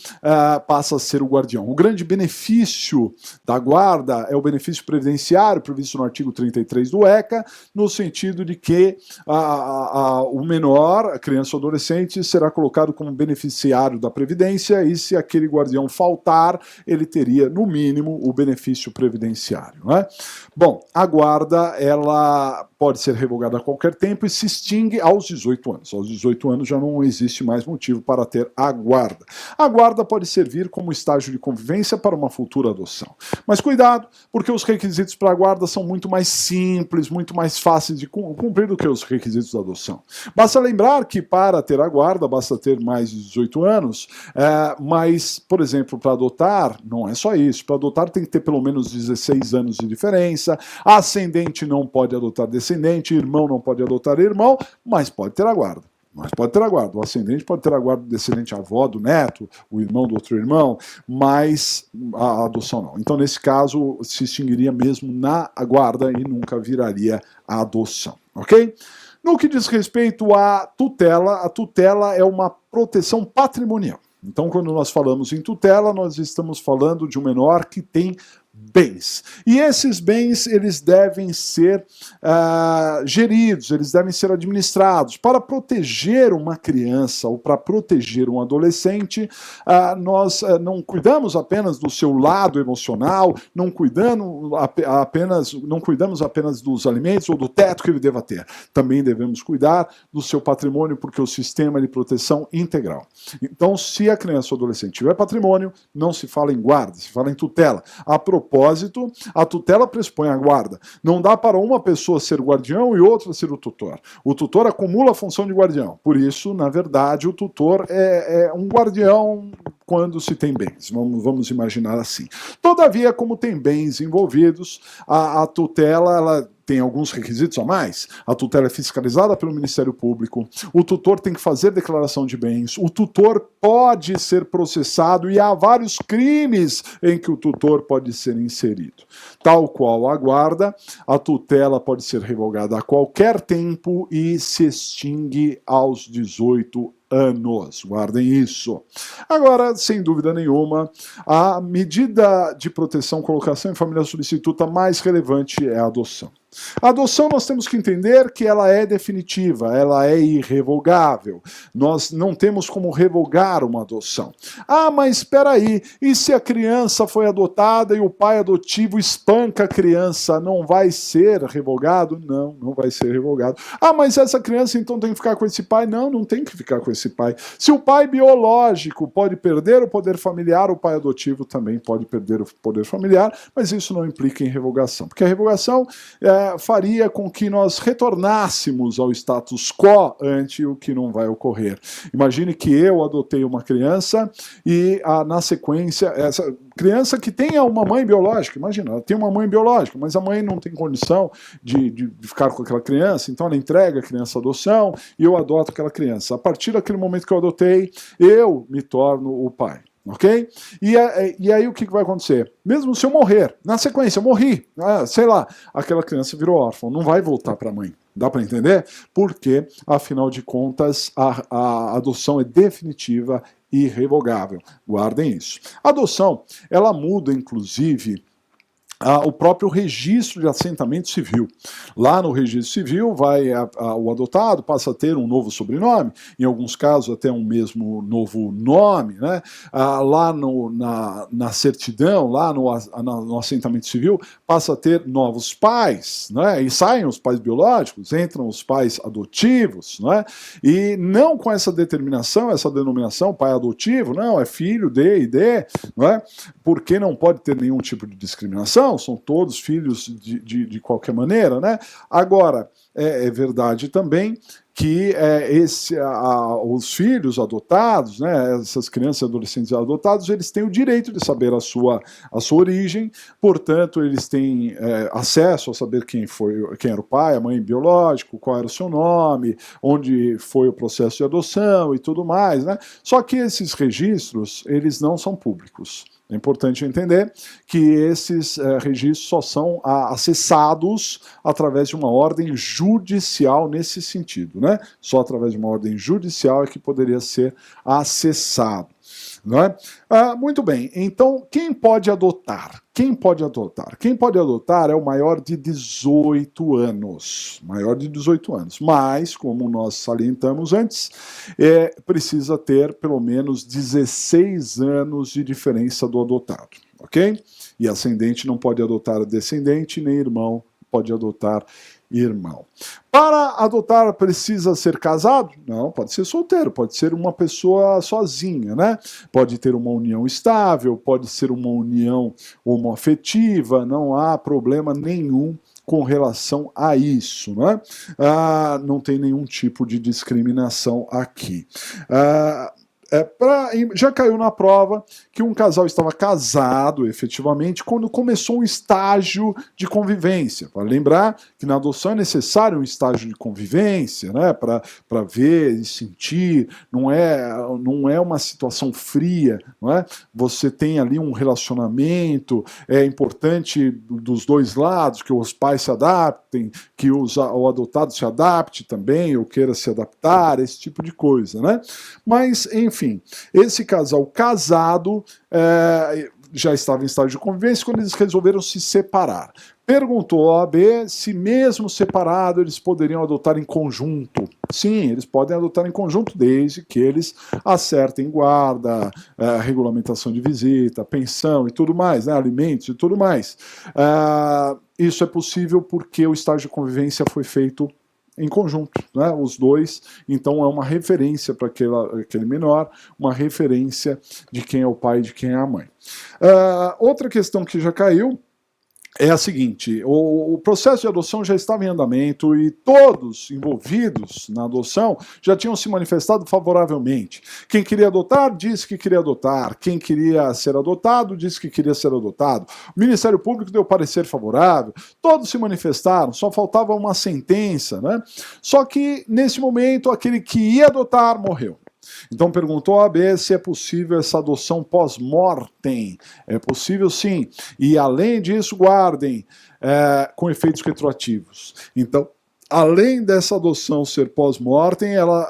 passa a ser o guardião. O grande benefício da guarda é o benefício previdenciário previsto no artigo 33 do ECA, no sentido de que o menor, a criança ou adolescente, será colocado como beneficiário da Previdência, e se aquele guardião faltar, ele teria, no mínimo, o benefício previdenciário. Né? Bom, a guarda, ela pode ser revogada a qualquer tempo e se extingue aos 18 anos. Aos 18 anos já não existe mais motivo para ter a guarda. A guarda pode servir como estágio de convivência para uma futura adoção. Mas cuidado, porque os requisitos para a guarda são muito mais simples, muito mais fáceis de cumprir do que os requisitos da adoção. Basta lembrar que para ter a guarda, basta ter mais de 18 anos, mas, por exemplo, para adotar, não é só isso. Para adotar tem que ter pelo menos 16 anos de diferença, ascendente não pode adotar descendente, irmão não pode adotar irmão, mas pode ter a guarda. Mas pode ter a guarda. O ascendente pode ter a guarda do descendente avó, do neto, o irmão do outro irmão, mas a adoção não. Então, nesse caso, se extinguiria mesmo na guarda e nunca viraria a adoção, ok? No que diz respeito à tutela, a tutela é uma proteção patrimonial. Então, quando nós falamos em tutela, nós estamos falando de um menor que tem bens. E esses bens, eles devem ser geridos, eles devem ser administrados. Para proteger uma criança ou para proteger um adolescente, nós não cuidamos apenas do seu lado emocional, não cuidamos apenas dos alimentos ou do teto que ele deva ter. Também devemos cuidar do seu patrimônio, porque o sistema de proteção integral. Então, se a criança ou adolescente tiver patrimônio, não se fala em guarda, se fala em tutela. A propósito, a tutela pressupõe a guarda. Não dá para uma pessoa ser guardião e outra ser o tutor. O tutor acumula a função de guardião. Por isso, na verdade, o tutor é um guardião quando se tem bens. Vamos imaginar assim. Todavia, como tem bens envolvidos, a tutela, ela tem alguns requisitos a mais. A tutela é fiscalizada pelo Ministério Público, o tutor tem que fazer declaração de bens, o tutor pode ser processado e há vários crimes em que o tutor pode ser inserido. Tal qual a guarda, a tutela pode ser revogada a qualquer tempo e se extingue aos 18 anos. Guardem isso. Agora, sem dúvida nenhuma, a medida de proteção, colocação em família substituta mais relevante é a adoção. A adoção nós temos que entender que ela é definitiva, ela é irrevogável. Nós não temos como revogar uma adoção. Ah, mas espera aí, e se a criança foi adotada e o pai adotivo espanca a criança, não vai ser revogado? Não, não vai ser revogado. Ah, mas essa criança então tem que ficar com esse pai? Não, não tem que ficar com esse pai. Se o pai biológico pode perder o poder familiar, o pai adotivo também pode perder o poder familiar, mas isso não implica em revogação, porque a revogação faria com que nós retornássemos ao status quo ante o que não vai ocorrer. Imagine que eu adotei uma criança e na sequência, essa criança que tenha uma mãe biológica, imagina, ela tem uma mãe biológica, mas a mãe não tem condição de ficar com aquela criança, então ela entrega a criança à adoção e eu adoto aquela criança. A partir daquele momento que eu adotei, eu me torno o pai. Ok? E aí o que vai acontecer? Mesmo se eu morrer, na sequência, eu morri, sei lá, aquela criança virou órfã, não vai voltar para a mãe. Dá para entender? Porque, afinal de contas, a adoção é definitiva e irrevogável. Guardem isso. A adoção, ela muda, inclusive, o próprio registro de assentamento civil. Lá no registro civil, o adotado passa a ter um novo sobrenome, em alguns casos até um mesmo novo nome, né? Lá na certidão, lá no assentamento civil, passa a ter novos pais, né? E saem os pais biológicos, entram os pais adotivos, né? E não com essa determinação, essa denominação, pai adotivo, não, é filho de e de, né? Porque não pode ter nenhum tipo de discriminação, são todos filhos de qualquer maneira, né? Agora, é verdade também que os filhos adotados, né, essas crianças e adolescentes adotados, eles têm o direito de saber a sua origem, portanto, eles têm acesso a saber quem era o pai, a mãe biológico, qual era o seu nome, onde foi o processo de adoção e tudo mais, né? Só que esses registros, eles não são públicos. É importante entender que esses registros só são acessados através de uma ordem judicial nesse sentido, né? Só através de uma ordem judicial é que poderia ser acessado. Não é? Muito bem, então quem pode adotar? Quem pode adotar? Quem pode adotar é o maior de 18 anos. Maior de 18 anos. Mas, como nós salientamos antes, precisa ter pelo menos 16 anos de diferença do adotado. Ok? E ascendente não pode adotar descendente, nem irmão pode adotar irmão. Para adotar precisa ser casado? Não, pode ser solteiro, pode ser uma pessoa sozinha, né? Pode ter uma união estável, pode ser uma união homoafetiva, não há problema nenhum com relação a isso, né? Não tem nenhum tipo de discriminação aqui. Já caiu na prova que um casal estava casado, efetivamente, quando começou um estágio de convivência. Para lembrar que na adoção é necessário um estágio de convivência, né, para ver e sentir, não é uma situação fria, não é? Você tem ali um relacionamento, é importante dos dois lados, que os pais se adaptem, que o adotado se adapte também, ou queira se adaptar, esse tipo de coisa, né? Mas, enfim, esse casal casado já estava em estágio de convivência quando eles resolveram se separar. Perguntou a OAB se mesmo separado eles poderiam adotar em conjunto. Sim, eles podem adotar em conjunto desde que eles acertem guarda, regulamentação de visita, pensão e tudo mais, né, alimentos e tudo mais. Isso é possível porque o estágio de convivência foi feito em conjunto, né, os dois, então é uma referência para aquele menor, uma referência de quem é o pai e de quem é a mãe. Outra questão que já caiu é a seguinte: o processo de adoção já estava em andamento e todos envolvidos na adoção já tinham se manifestado favoravelmente. Quem queria adotar, disse que queria adotar. Quem queria ser adotado, disse que queria ser adotado. O Ministério Público deu parecer favorável. Todos se manifestaram, só faltava uma sentença, né? Só que, nesse momento, aquele que ia adotar morreu. Então perguntou a OAB se é possível essa adoção pós-mortem. É possível, sim. E além disso, guardem, com efeitos retroativos. Então, além dessa adoção ser pós-mortem, ela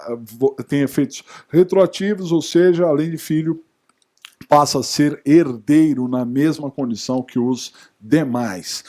tem efeitos retroativos, ou seja, além de filho, passa a ser herdeiro na mesma condição que os demais.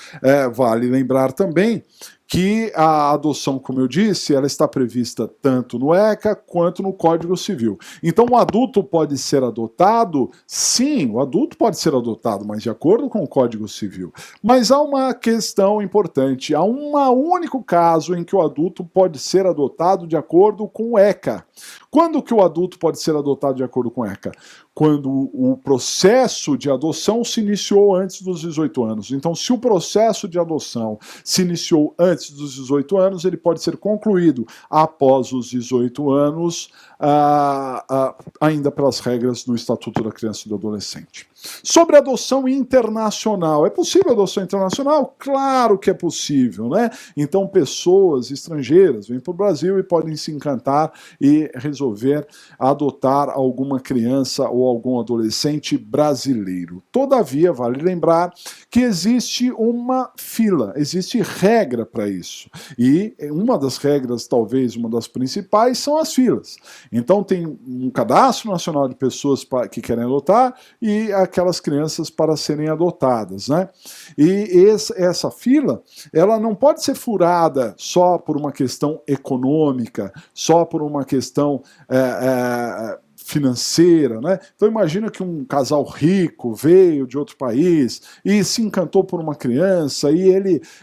Vale lembrar também que a adoção, como eu disse, ela está prevista tanto no ECA quanto no Código Civil. Então o adulto pode ser adotado? Sim, o adulto pode ser adotado, mas de acordo com o Código Civil. Mas há uma questão importante, há um único caso em que o adulto pode ser adotado de acordo com o ECA. Quando que o adulto pode ser adotado de acordo com o ECA? Quando o processo de adoção se iniciou antes dos 18 anos. Então, se o processo de adoção se iniciou antes dos 18 anos, ele pode ser concluído após os 18 anos, ainda pelas regras do Estatuto da Criança e do Adolescente. Sobre adoção internacional. É possível adoção internacional? Claro que é possível, né? Então, pessoas estrangeiras vêm para o Brasil e podem se encantar e resolver adotar alguma criança ou algum adolescente brasileiro. Todavia, vale lembrar que existe uma fila, existe regra para isso. E uma das regras, talvez uma das principais, são as filas. Então tem um cadastro nacional de pessoas que querem adotar e aquelas crianças para serem adotadas, né? E essa fila, ela não pode ser furada só por uma questão econômica, só por uma questão financeira, né? Então imagina que um casal rico veio de outro país e se encantou por uma criança e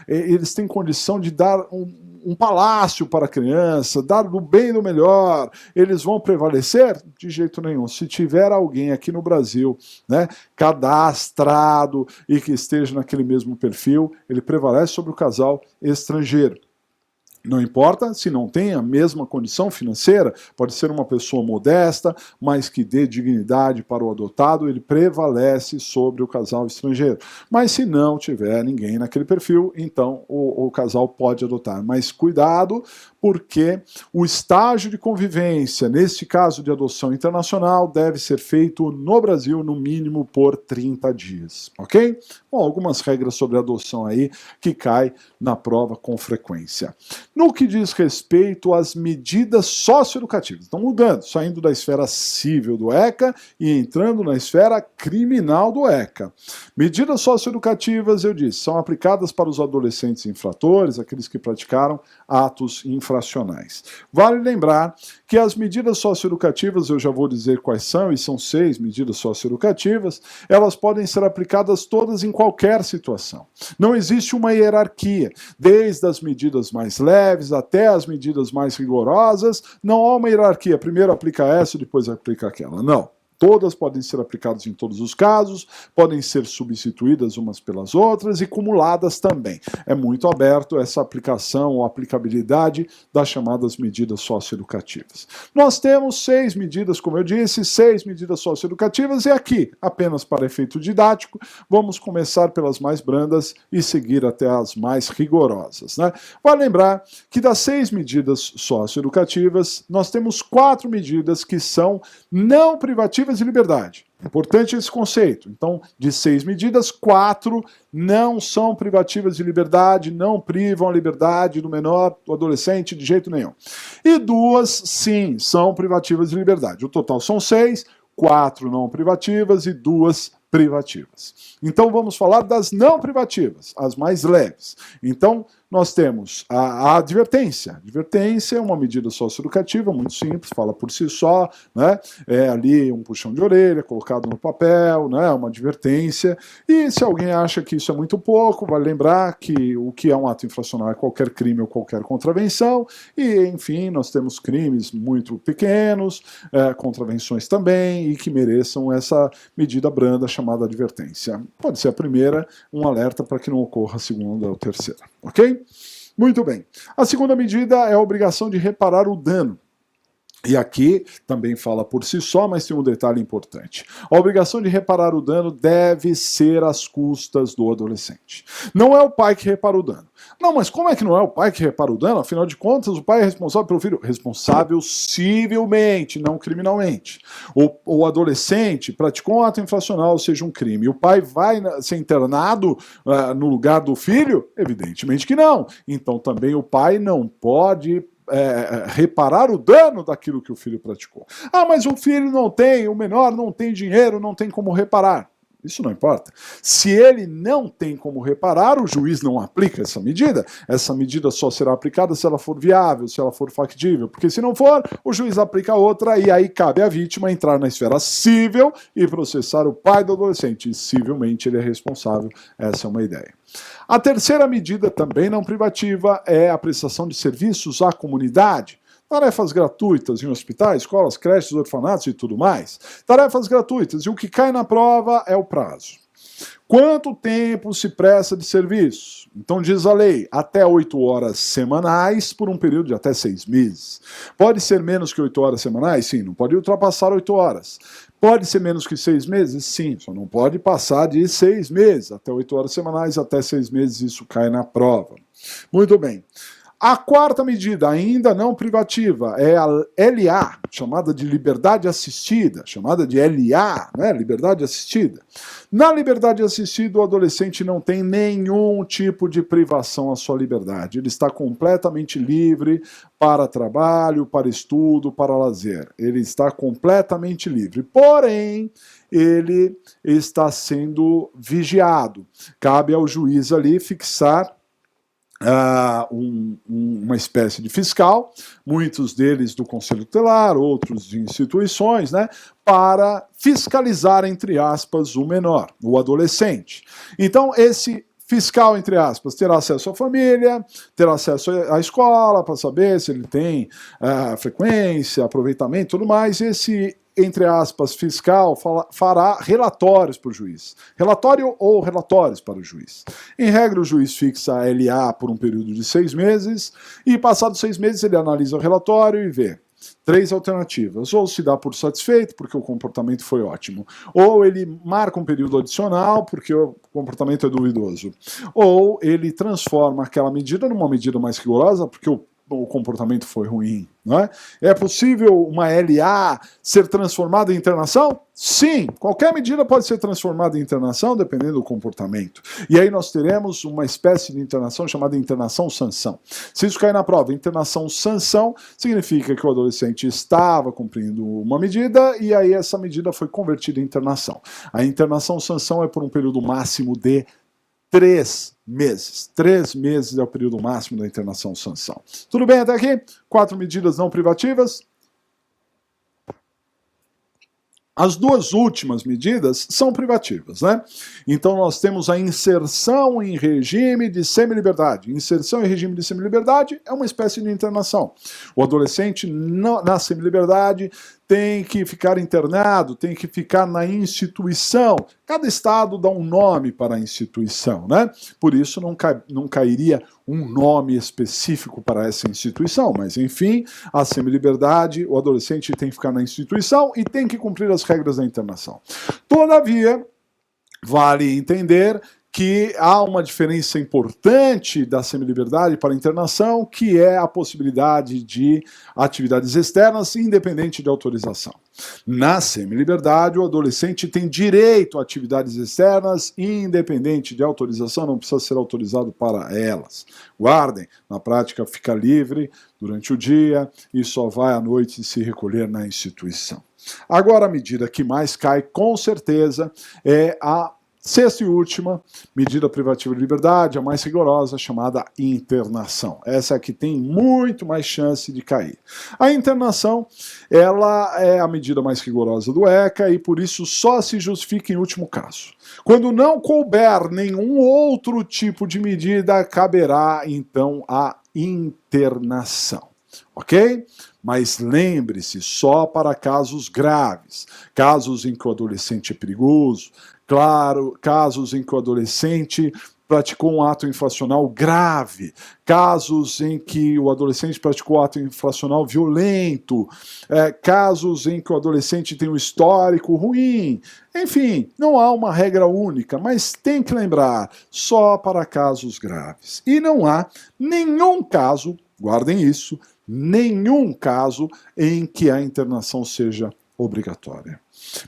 eles têm condição de dar um palácio para a criança, dar do bem e do melhor, eles vão prevalecer? De jeito nenhum. Se tiver alguém aqui no Brasil, né, cadastrado e que esteja naquele mesmo perfil, ele prevalece sobre o casal estrangeiro. Não importa se não tem a mesma condição financeira, pode ser uma pessoa modesta, mas que dê dignidade para o adotado, ele prevalece sobre o casal estrangeiro. Mas se não tiver ninguém naquele perfil, então o casal pode adotar. Mas cuidado, porque o estágio de convivência, neste caso de adoção internacional, deve ser feito no Brasil, no mínimo por 30 dias, ok? Bom, algumas regras sobre adoção aí que cai na prova com frequência. No que diz respeito às medidas socioeducativas, estão mudando, saindo da esfera civil do ECA e entrando na esfera criminal do ECA. Medidas socioeducativas, eu disse, são aplicadas para os adolescentes infratores, aqueles que praticaram atos infracionais. Vale lembrar que as medidas socioeducativas, eu já vou dizer quais são, e são 6 medidas socioeducativas, elas podem ser aplicadas todas em qualquer situação. Não existe uma hierarquia, desde as medidas mais leves até as medidas mais rigorosas, não há uma hierarquia, primeiro aplica essa, depois aplica aquela, não. Todas podem ser aplicadas em todos os casos, podem ser substituídas umas pelas outras e cumuladas também. É muito aberto essa aplicação ou aplicabilidade das chamadas medidas socioeducativas. Nós temos 6 medidas, como eu disse, 6 medidas socioeducativas e aqui, apenas para efeito didático, vamos começar pelas mais brandas e seguir até as mais rigorosas, né? Vale lembrar que das 6 medidas socioeducativas, nós temos 4 medidas que são não privativas de liberdade. Importante esse conceito. Então, de 6 medidas, 4 não são privativas de liberdade, não privam a liberdade do menor, do adolescente, de jeito nenhum. E 2, sim, são privativas de liberdade. O total são 6, 4 não privativas e 2 privativas. Então, vamos falar das não privativas, as mais leves. Então, nós temos a advertência. A advertência é uma medida socioeducativa muito simples, fala por si só, né? É ali um puxão de orelha colocado no papel, né? Uma advertência. E se alguém acha que isso é muito pouco, vale lembrar que o que é um ato infracional é qualquer crime ou qualquer contravenção. E, enfim, nós temos crimes muito pequenos, contravenções também, e que mereçam essa medida branda chamada advertência. Pode ser a primeira, um alerta para que não ocorra a segunda ou terceira. Ok? Muito bem. A segunda medida é a obrigação de reparar o dano. E aqui também fala por si só, mas tem um detalhe importante. A obrigação de reparar o dano deve ser às custas do adolescente. Não é o pai que repara o dano. Não, mas como é que não é o pai que repara o dano? Afinal de contas, o pai é responsável pelo filho. Responsável civilmente, não criminalmente. O adolescente praticou um ato infracional, ou seja, um crime. E o pai vai ser internado no lugar do filho? Evidentemente que não. Então também o pai não pode reparar o dano daquilo que o filho praticou. Ah, mas o filho não tem, o menor não tem dinheiro, não tem como reparar. Isso não importa. Se ele não tem como reparar, o juiz não aplica essa medida. Essa medida só será aplicada se ela for viável, se ela for factível. Porque se não for, o juiz aplica outra e aí cabe à vítima entrar na esfera civil e processar o pai do adolescente. E civilmente ele é responsável. Essa é uma ideia. A terceira medida, também não privativa, é a prestação de serviços à comunidade. Tarefas gratuitas em hospitais, escolas, creches, orfanatos e tudo mais. Tarefas gratuitas. E o que cai na prova é o prazo. Quanto tempo se presta de serviço? Então diz a lei, até 8 horas semanais por um período de até 6 meses. Pode ser menos que 8 horas semanais? Sim, não pode ultrapassar 8 horas. Pode ser menos que 6 meses? Sim, só não pode passar de 6 meses. Até 8 horas semanais, até 6 meses, isso cai na prova. Muito bem. A quarta medida, ainda não privativa, é a LA, chamada de liberdade assistida, chamada de LA, né? Liberdade assistida. Na liberdade assistida, o adolescente não tem nenhum tipo de privação à sua liberdade. Ele está completamente livre para trabalho, para estudo, para lazer. Ele está completamente livre. Porém, ele está sendo vigiado. Cabe ao juiz ali fixar uma espécie de fiscal, muitos deles do Conselho Tutelar, outros de instituições, né, para fiscalizar, entre aspas, o menor, o adolescente. Então, esse fiscal, entre aspas, terá acesso à família, terá acesso à escola para saber se ele tem frequência, aproveitamento e tudo mais. Esse, entre aspas, fiscal fará relatórios para o juiz. Relatório ou relatórios para o juiz. Em regra, o juiz fixa a LA por um período de 6 meses e, passados 6 meses, ele analisa o relatório e vê 3 alternativas. Ou se dá por satisfeito, porque o comportamento foi ótimo. Ou ele marca um período adicional, porque o comportamento é duvidoso. Ou ele transforma aquela medida numa medida mais rigorosa, porque o comportamento foi ruim. Não é? É possível uma LA ser transformada em internação? Sim, qualquer medida pode ser transformada em internação, dependendo do comportamento. E aí nós teremos uma espécie de internação chamada internação-sanção. Se isso cair na prova, internação-sanção significa que o adolescente estava cumprindo uma medida e aí essa medida foi convertida em internação. A internação-sanção é por um período máximo de 3 meses. 3 meses é o período máximo da internação-sanção. Tudo bem até aqui? 4 medidas não privativas. As 2 últimas medidas são privativas, né? Então nós temos a inserção em regime de semiliberdade. Inserção em regime de semiliberdade é uma espécie de internação. O adolescente na semiliberdade tem que ficar internado, tem que ficar na instituição. Cada estado dá um nome para a instituição, né? Por isso não cairia um nome específico para essa instituição, mas enfim, a semiliberdade, o adolescente tem que ficar na instituição e tem que cumprir as regras da internação. Todavia, vale entender que há uma diferença importante da semiliberdade para a internação, que é a possibilidade de atividades externas independente de autorização. Na semiliberdade, o adolescente tem direito a atividades externas independente de autorização, não precisa ser autorizado para elas. Guardem, na prática fica livre durante o dia e só vai à noite se recolher na instituição. Agora, a medida que mais cai, com certeza, é a 6ª e última medida privativa de liberdade, a mais rigorosa, chamada internação. Essa é a que tem muito mais chance de cair. A internação, ela é a medida mais rigorosa do ECA e por isso só se justifica em último caso. Quando não couber nenhum outro tipo de medida, caberá então a internação. Ok? Mas lembre-se, só para casos graves, casos em que o adolescente é perigoso, claro, casos em que o adolescente praticou um ato infracional grave, casos em que o adolescente praticou um ato infracional violento, casos em que o adolescente tem um histórico ruim. Enfim, não há uma regra única, mas tem que lembrar, só para casos graves. E não há nenhum caso, guardem isso, nenhum caso em que a internação seja obrigatória.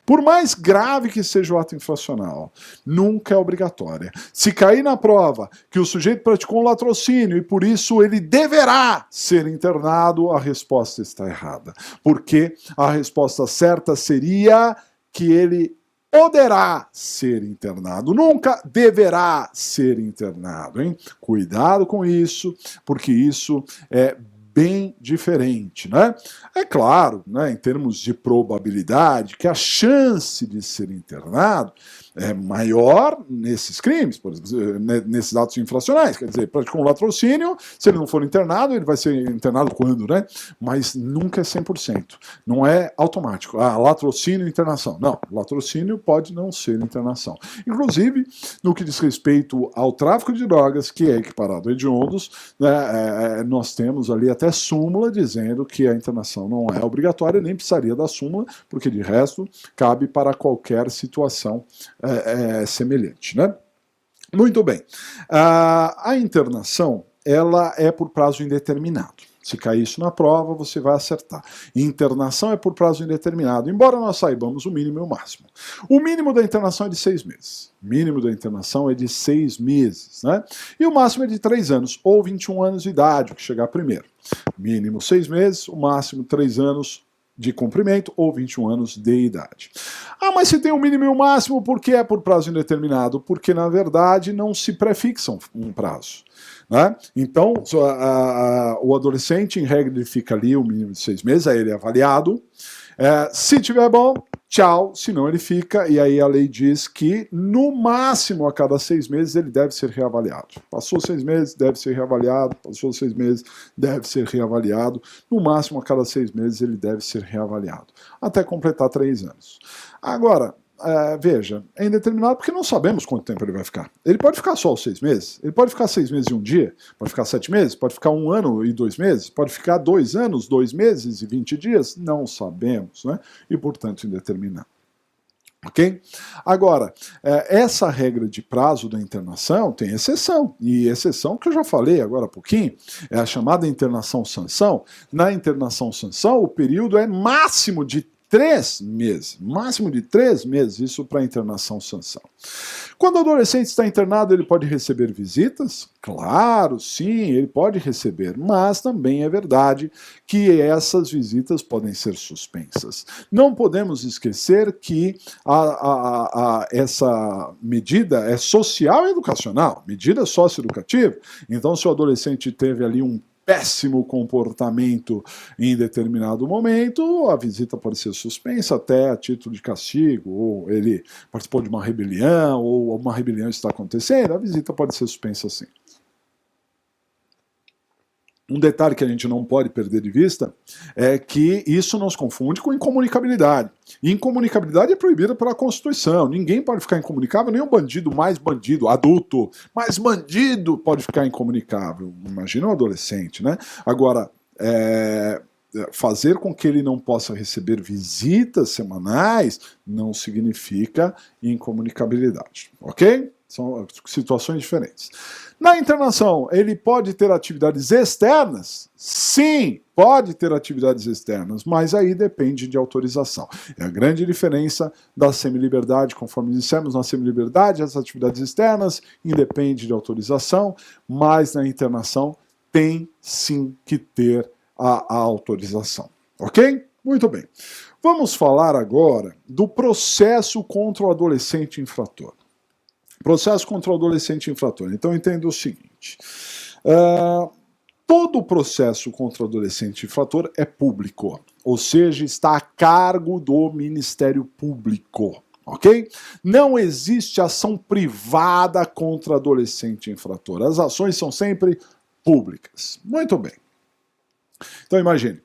Por mais grave que seja o ato infracional, nunca é obrigatória. Se cair na prova que o sujeito praticou um latrocínio e por isso ele deverá ser internado, a resposta está errada. Porque a resposta certa seria que ele poderá ser internado, nunca deverá ser internado, hein? Cuidado com isso, porque isso é bem diferente, né? É claro, né, em termos de probabilidade, que a chance de ser internado é maior nesses crimes, por exemplo, nesses atos infracionais. Quer dizer, praticou um latrocínio, se ele não for internado, ele vai ser internado quando, né? Mas nunca é 100%. Não é automático. Ah, latrocínio, internação. Não, latrocínio pode não ser internação. Inclusive, no que diz respeito ao tráfico de drogas, que é equiparado a hediondos, né, nós temos ali até súmula dizendo que a internação não é obrigatória, nem precisaria da súmula, porque de resto cabe para qualquer situação semelhante, né? Muito bem. A internação, ela é por prazo indeterminado. Se cair isso na prova, você vai acertar. Internação é por prazo indeterminado, embora nós saibamos o mínimo e o máximo. O mínimo da internação é de 6 meses. O mínimo da internação é de 6 meses, né? E o máximo é de 3 anos, ou 21 anos de idade, o que chegar primeiro. Mínimo 6 meses, o máximo 3 anos de cumprimento ou 21 anos de idade. Ah, mas se tem o mínimo e o máximo, por que é por prazo indeterminado? Porque, na verdade, não se prefixam um prazo. Né? Então, o adolescente, em regra, ele fica ali o mínimo de 6 meses, aí ele é avaliado. Se tiver bom, tchau, senão ele fica, e aí a lei diz que no máximo a cada 6 meses ele deve ser reavaliado. Passou 6 meses, deve ser reavaliado, passou 6 meses, deve ser reavaliado, no máximo a cada 6 meses ele deve ser reavaliado, até completar 3 anos. Agora, veja, é indeterminado porque não sabemos quanto tempo ele vai ficar. Ele pode ficar só os 6 meses, ele pode ficar 6 meses e 1 dia, pode ficar 7 meses, pode ficar 1 ano e 2 meses, pode ficar 2 anos, 2 meses e 20 dias, não sabemos, né? E portanto indeterminado. Ok? Agora, essa regra de prazo da internação tem exceção, e exceção que eu já falei agora há pouquinho, é a chamada internação-sanção. Na internação-sanção, o período é máximo de 3 meses, máximo de 3 meses, isso para internação-sanção. Quando o adolescente está internado, ele pode receber visitas? Claro, sim, ele pode receber, mas também é verdade que essas visitas podem ser suspensas. Não podemos esquecer que essa medida é social e educacional, medida socioeducativa. Então, se o adolescente teve ali um péssimo comportamento em determinado momento, a visita pode ser suspensa até a título de castigo, ou ele participou de uma rebelião, ou uma rebelião está acontecendo, a visita pode ser suspensa sim. Um detalhe que a gente não pode perder de vista é que isso não se confunde com incomunicabilidade. E incomunicabilidade é proibida pela Constituição. Ninguém pode ficar incomunicável, nem o bandido mais bandido, adulto, mais bandido pode ficar incomunicável. Imagina um adolescente, né? Agora, fazer com que ele não possa receber visitas semanais não significa incomunicabilidade, ok? São situações diferentes. Na internação, ele pode ter atividades externas? Sim, pode ter atividades externas, mas aí depende de autorização. É a grande diferença da semiliberdade, conforme dissemos, na semiliberdade, as atividades externas independem de autorização, mas na internação tem sim que ter a autorização. Ok? Muito bem. Vamos falar agora do processo contra o adolescente infrator. Processo contra o adolescente infrator. Então entenda o seguinte, todo o processo contra o adolescente infrator é público, ou seja, está a cargo do Ministério Público, ok? Não existe ação privada contra adolescente infrator, as ações são sempre públicas. Muito bem. Então imagine,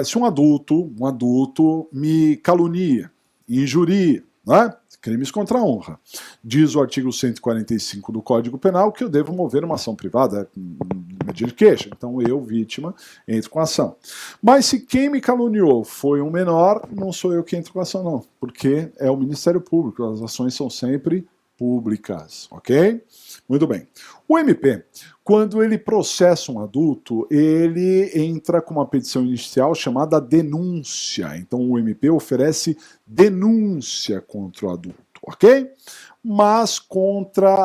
se um adulto me calunia, injuria, né? Crimes contra a honra. Diz o artigo 145 do Código Penal que eu devo mover uma ação privada, medida de queixa. Então eu, vítima, entro com a ação. Mas se quem me caluniou foi um menor, não sou eu que entro com a ação não, porque é o Ministério Público, as ações são sempre públicas, ok? Muito bem. O MP, quando ele processa um adulto, ele entra com uma petição inicial chamada denúncia. Então o MP oferece denúncia contra o adulto, ok? Mas contra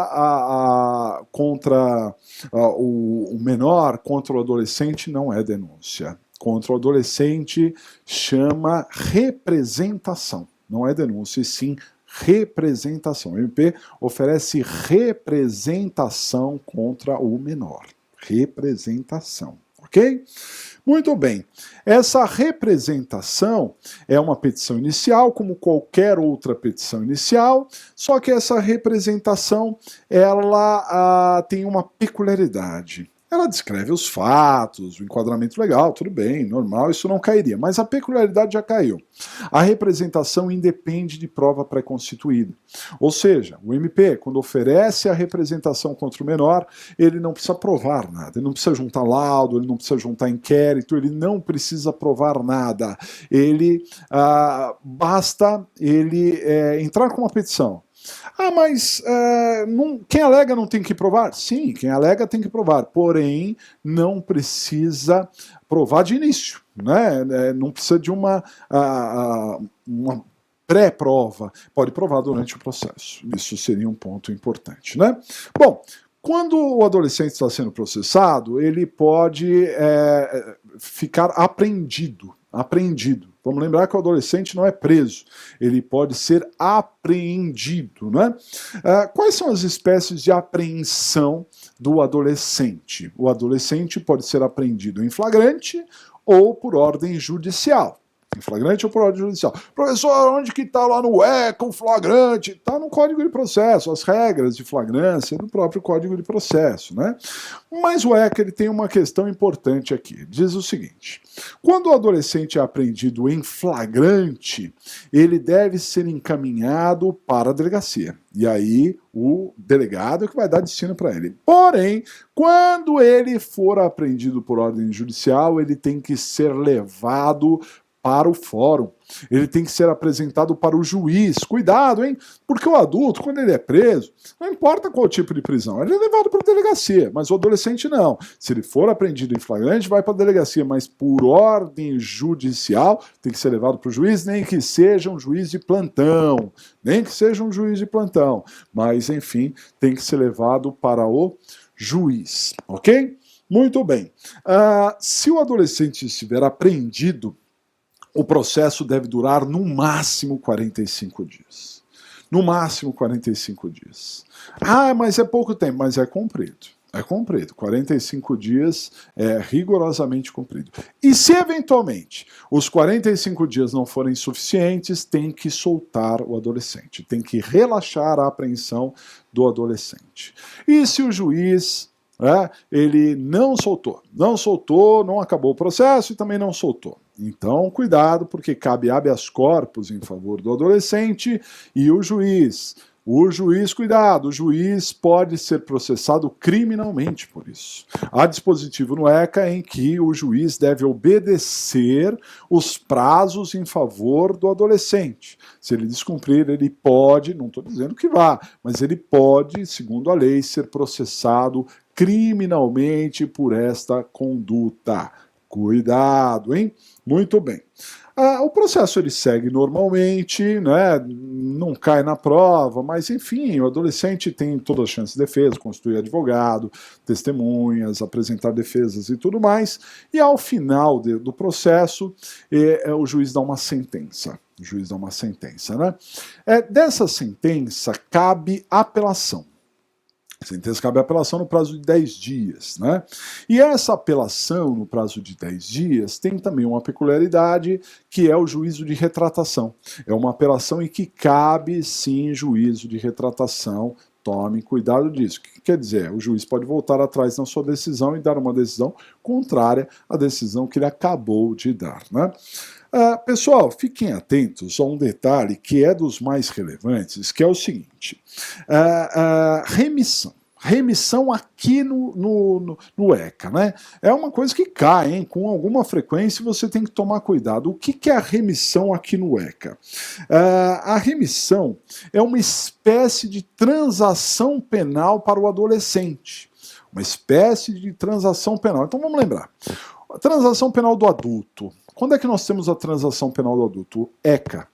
o menor, contra o adolescente, não é denúncia. Contra o adolescente chama representação. Não é denúncia, e sim representação. O MP oferece representação contra o menor. Representação, ok? Muito bem. Essa representação é uma petição inicial, como qualquer outra petição inicial, só que essa representação ela tem uma peculiaridade. Ela descreve os fatos, o enquadramento legal, tudo bem, normal, isso não cairia. Mas a peculiaridade já caiu. A representação independe de prova pré-constituída. Ou seja, o MP, quando oferece a representação contra o menor, ele não precisa provar nada. Ele não precisa juntar laudo, ele não precisa juntar inquérito, ele não precisa provar nada. Basta ele entrar com uma petição. Mas quem alega não tem que provar? Sim, quem alega tem que provar, porém não precisa provar de início, né? Não precisa de uma pré-prova, pode provar durante o processo. Isso seria um ponto importante, né? Bom, quando o adolescente está sendo processado, ele pode ficar apreendido. Vamos lembrar que o adolescente não é preso, ele pode ser apreendido, né? Quais são as espécies de apreensão do adolescente? O adolescente pode ser apreendido em flagrante ou por ordem judicial. Em flagrante ou por ordem judicial. Professor, onde que está lá no ECA o flagrante? Está no Código de Processo, as regras de flagrância do próprio Código de Processo, né? Mas o ECA ele tem uma questão importante aqui. Diz o seguinte: quando o adolescente é apreendido em flagrante, ele deve ser encaminhado para a delegacia. E aí o delegado é que vai dar destino para ele. Porém, quando ele for apreendido por ordem judicial, ele tem que ser levado para o fórum. Ele tem que ser apresentado para o juiz. Cuidado, hein? Porque o adulto, quando ele é preso, não importa qual tipo de prisão, ele é levado para a delegacia, mas o adolescente não. Se ele for apreendido em flagrante, vai para a delegacia, mas por ordem judicial, tem que ser levado para o juiz, nem que seja um juiz de plantão. Nem que seja um juiz de plantão. Mas, enfim, tem que ser levado para o juiz. Ok? Muito bem. Se o adolescente estiver apreendido, o processo deve durar no máximo 45 dias. No máximo 45 dias. Ah, mas é pouco tempo, mas é comprido. É comprido. 45 dias é rigorosamente comprido. E se eventualmente os 45 dias não forem suficientes, tem que soltar o adolescente. Tem que relaxar a apreensão do adolescente. E se o juiz ele não soltou, não acabou o processo e também não soltou. Então, cuidado, porque cabe habeas corpus em favor do adolescente e o juiz, cuidado, o juiz pode ser processado criminalmente por isso. Há dispositivo no ECA em que o juiz deve obedecer os prazos em favor do adolescente. Se ele descumprir, ele pode, não estou dizendo que vá, mas ele pode, segundo a lei, ser processado criminalmente por esta conduta. Cuidado, hein? Muito bem. O processo ele segue normalmente, né? Não cai na prova, mas enfim, o adolescente tem toda a chance de defesa, constituir advogado, testemunhas, apresentar defesas e tudo mais, e ao final do processo, o juiz dá uma sentença. O juiz dá uma sentença, né? Dessa sentença cabe apelação. A sentença cabe apelação no prazo de 10 dias, né? E essa apelação no prazo de 10 dias tem também uma peculiaridade, que é o juízo de retratação. É uma apelação em que cabe, sim, juízo de retratação. Tome cuidado disso. O que quer dizer? O juiz pode voltar atrás na sua decisão e dar uma decisão contrária à decisão que ele acabou de dar, né? Pessoal, fiquem atentos a um detalhe que é dos mais relevantes, que é o seguinte: remissão. Remissão aqui no ECA, né? É uma coisa que cai, hein? Com alguma frequência você tem que tomar cuidado. O que é a remissão aqui no ECA? A remissão é uma espécie de transação penal para o adolescente. Uma espécie de transação penal. Então vamos lembrar. A transação penal do adulto. Quando é que nós temos a transação penal do adulto? ECA.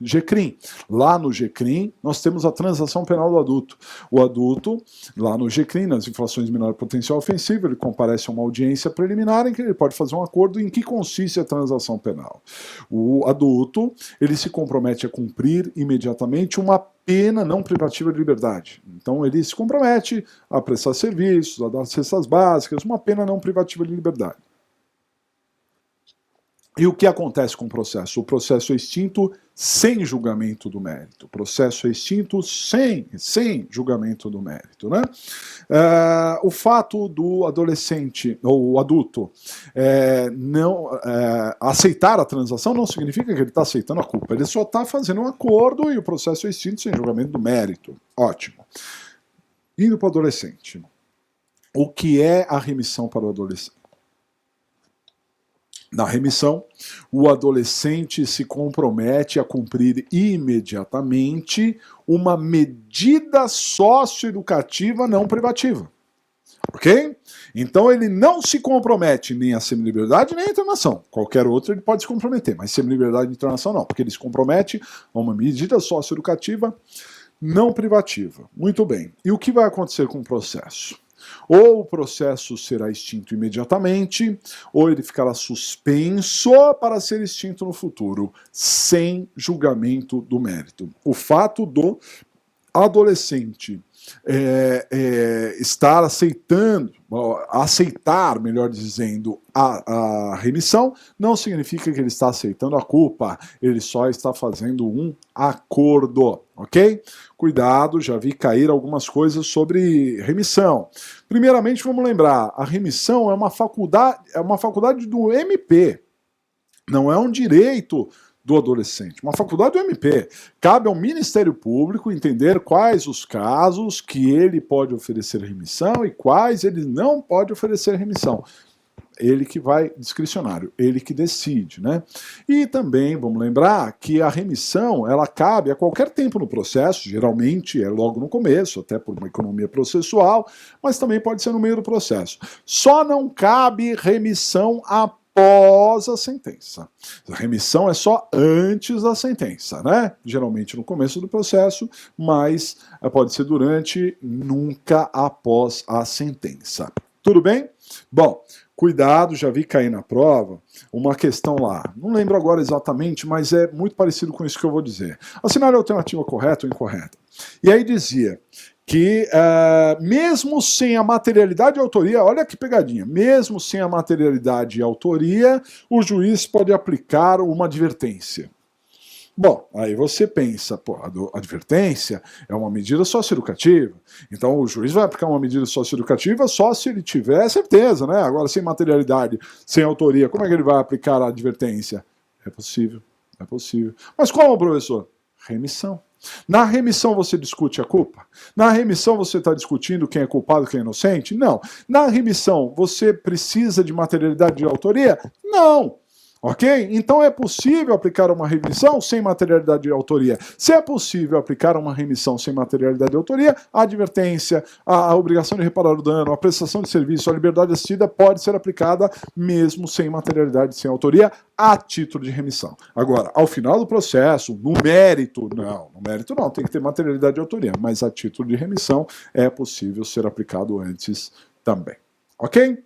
GCRIM. Lá no GCRIM, nós temos a transação penal do adulto. O adulto, lá no GCRIM, nas infrações de menor potencial ofensivo, ele comparece a uma audiência preliminar em que ele pode fazer um acordo em que consiste a transação penal. O adulto, ele se compromete a cumprir imediatamente uma pena não privativa de liberdade. Então ele se compromete a prestar serviços, a dar cestas básicas, uma pena não privativa de liberdade. E o que acontece com o processo? O processo é extinto sem julgamento do mérito. O processo é extinto sem julgamento do mérito, né? O fato do adolescente, ou o adulto, não aceitar a transação não significa que ele está aceitando a culpa. Ele só está fazendo um acordo e o processo é extinto sem julgamento do mérito. Ótimo. Indo para o adolescente. O que é a remissão para o adolescente? Na remissão, o adolescente se compromete a cumprir imediatamente uma medida socioeducativa não privativa. Ok? Então ele não se compromete nem a semiliberdade nem a internação. Qualquer outro ele pode se comprometer, mas semiliberdade e internação não, porque ele se compromete a uma medida socioeducativa não privativa. Muito bem. E o que vai acontecer com o processo? Ou o processo será extinto imediatamente, ou ele ficará suspenso para ser extinto no futuro, sem julgamento do mérito. O fato do adolescente estar aceitar, melhor dizendo, a remissão, não significa que ele está aceitando a culpa, ele só está fazendo um acordo, ok? Cuidado, já vi cair algumas coisas sobre remissão. Primeiramente, vamos lembrar, a remissão é uma faculdade do MP, não é um direito do adolescente, uma faculdade do MP. Cabe ao Ministério Público entender quais os casos que ele pode oferecer remissão e quais ele não pode oferecer remissão. Ele que vai, discricionário, ele que decide, né? E também, vamos lembrar, que a remissão, ela cabe a qualquer tempo no processo, geralmente é logo no começo, até por uma economia processual, mas também pode ser no meio do processo. Só não cabe remissão após a sentença. A remissão é só antes da sentença, né? Geralmente no começo do processo, mas pode ser durante, nunca após a sentença. Tudo bem? Bom, cuidado, já vi cair na prova uma questão lá. Não lembro agora exatamente, mas é muito parecido com isso que eu vou dizer. Assinar a alternativa correta ou incorreta. E aí dizia que mesmo sem a materialidade e autoria, olha que pegadinha, mesmo sem a materialidade e autoria, o juiz pode aplicar uma advertência. Bom, aí você pensa, pô, a advertência é uma medida socioeducativa, então o juiz vai aplicar uma medida socioeducativa só se ele tiver certeza, né? Agora, sem materialidade, sem autoria, como é que ele vai aplicar a advertência? É possível, é possível. Mas como, professor? Remissão. Na remissão você discute a culpa? Na remissão você está discutindo quem é culpado, quem é inocente? Não. Na remissão você precisa de materialidade e autoria? Não. Ok? Então é possível aplicar uma remissão sem materialidade e autoria. Se é possível aplicar uma remissão sem materialidade e autoria, a advertência, a obrigação de reparar o dano, a prestação de serviço, a liberdade assistida pode ser aplicada mesmo sem materialidade e sem autoria, a título de remissão. Agora, ao final do processo, no mérito não, tem que ter materialidade e autoria, mas a título de remissão é possível ser aplicado antes também. Ok?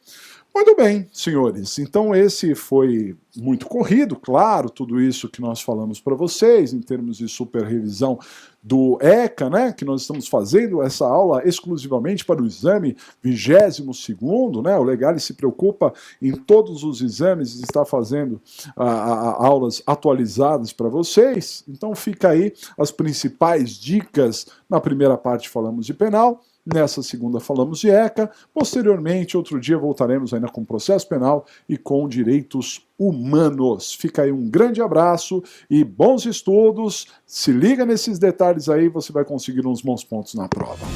Muito bem, senhores, então esse foi muito corrido, claro, tudo isso que nós falamos para vocês, em termos de superrevisão do ECA, né, que nós estamos fazendo essa aula exclusivamente para o exame 22º, né, o Legale se preocupa em todos os exames e está fazendo aulas atualizadas para vocês, então fica aí as principais dicas. Na primeira parte falamos de penal, nessa segunda falamos de ECA, posteriormente, outro dia, voltaremos ainda com processo penal e com direitos humanos. Fica aí um grande abraço e bons estudos. Se liga nesses detalhes aí, você vai conseguir uns bons pontos na prova.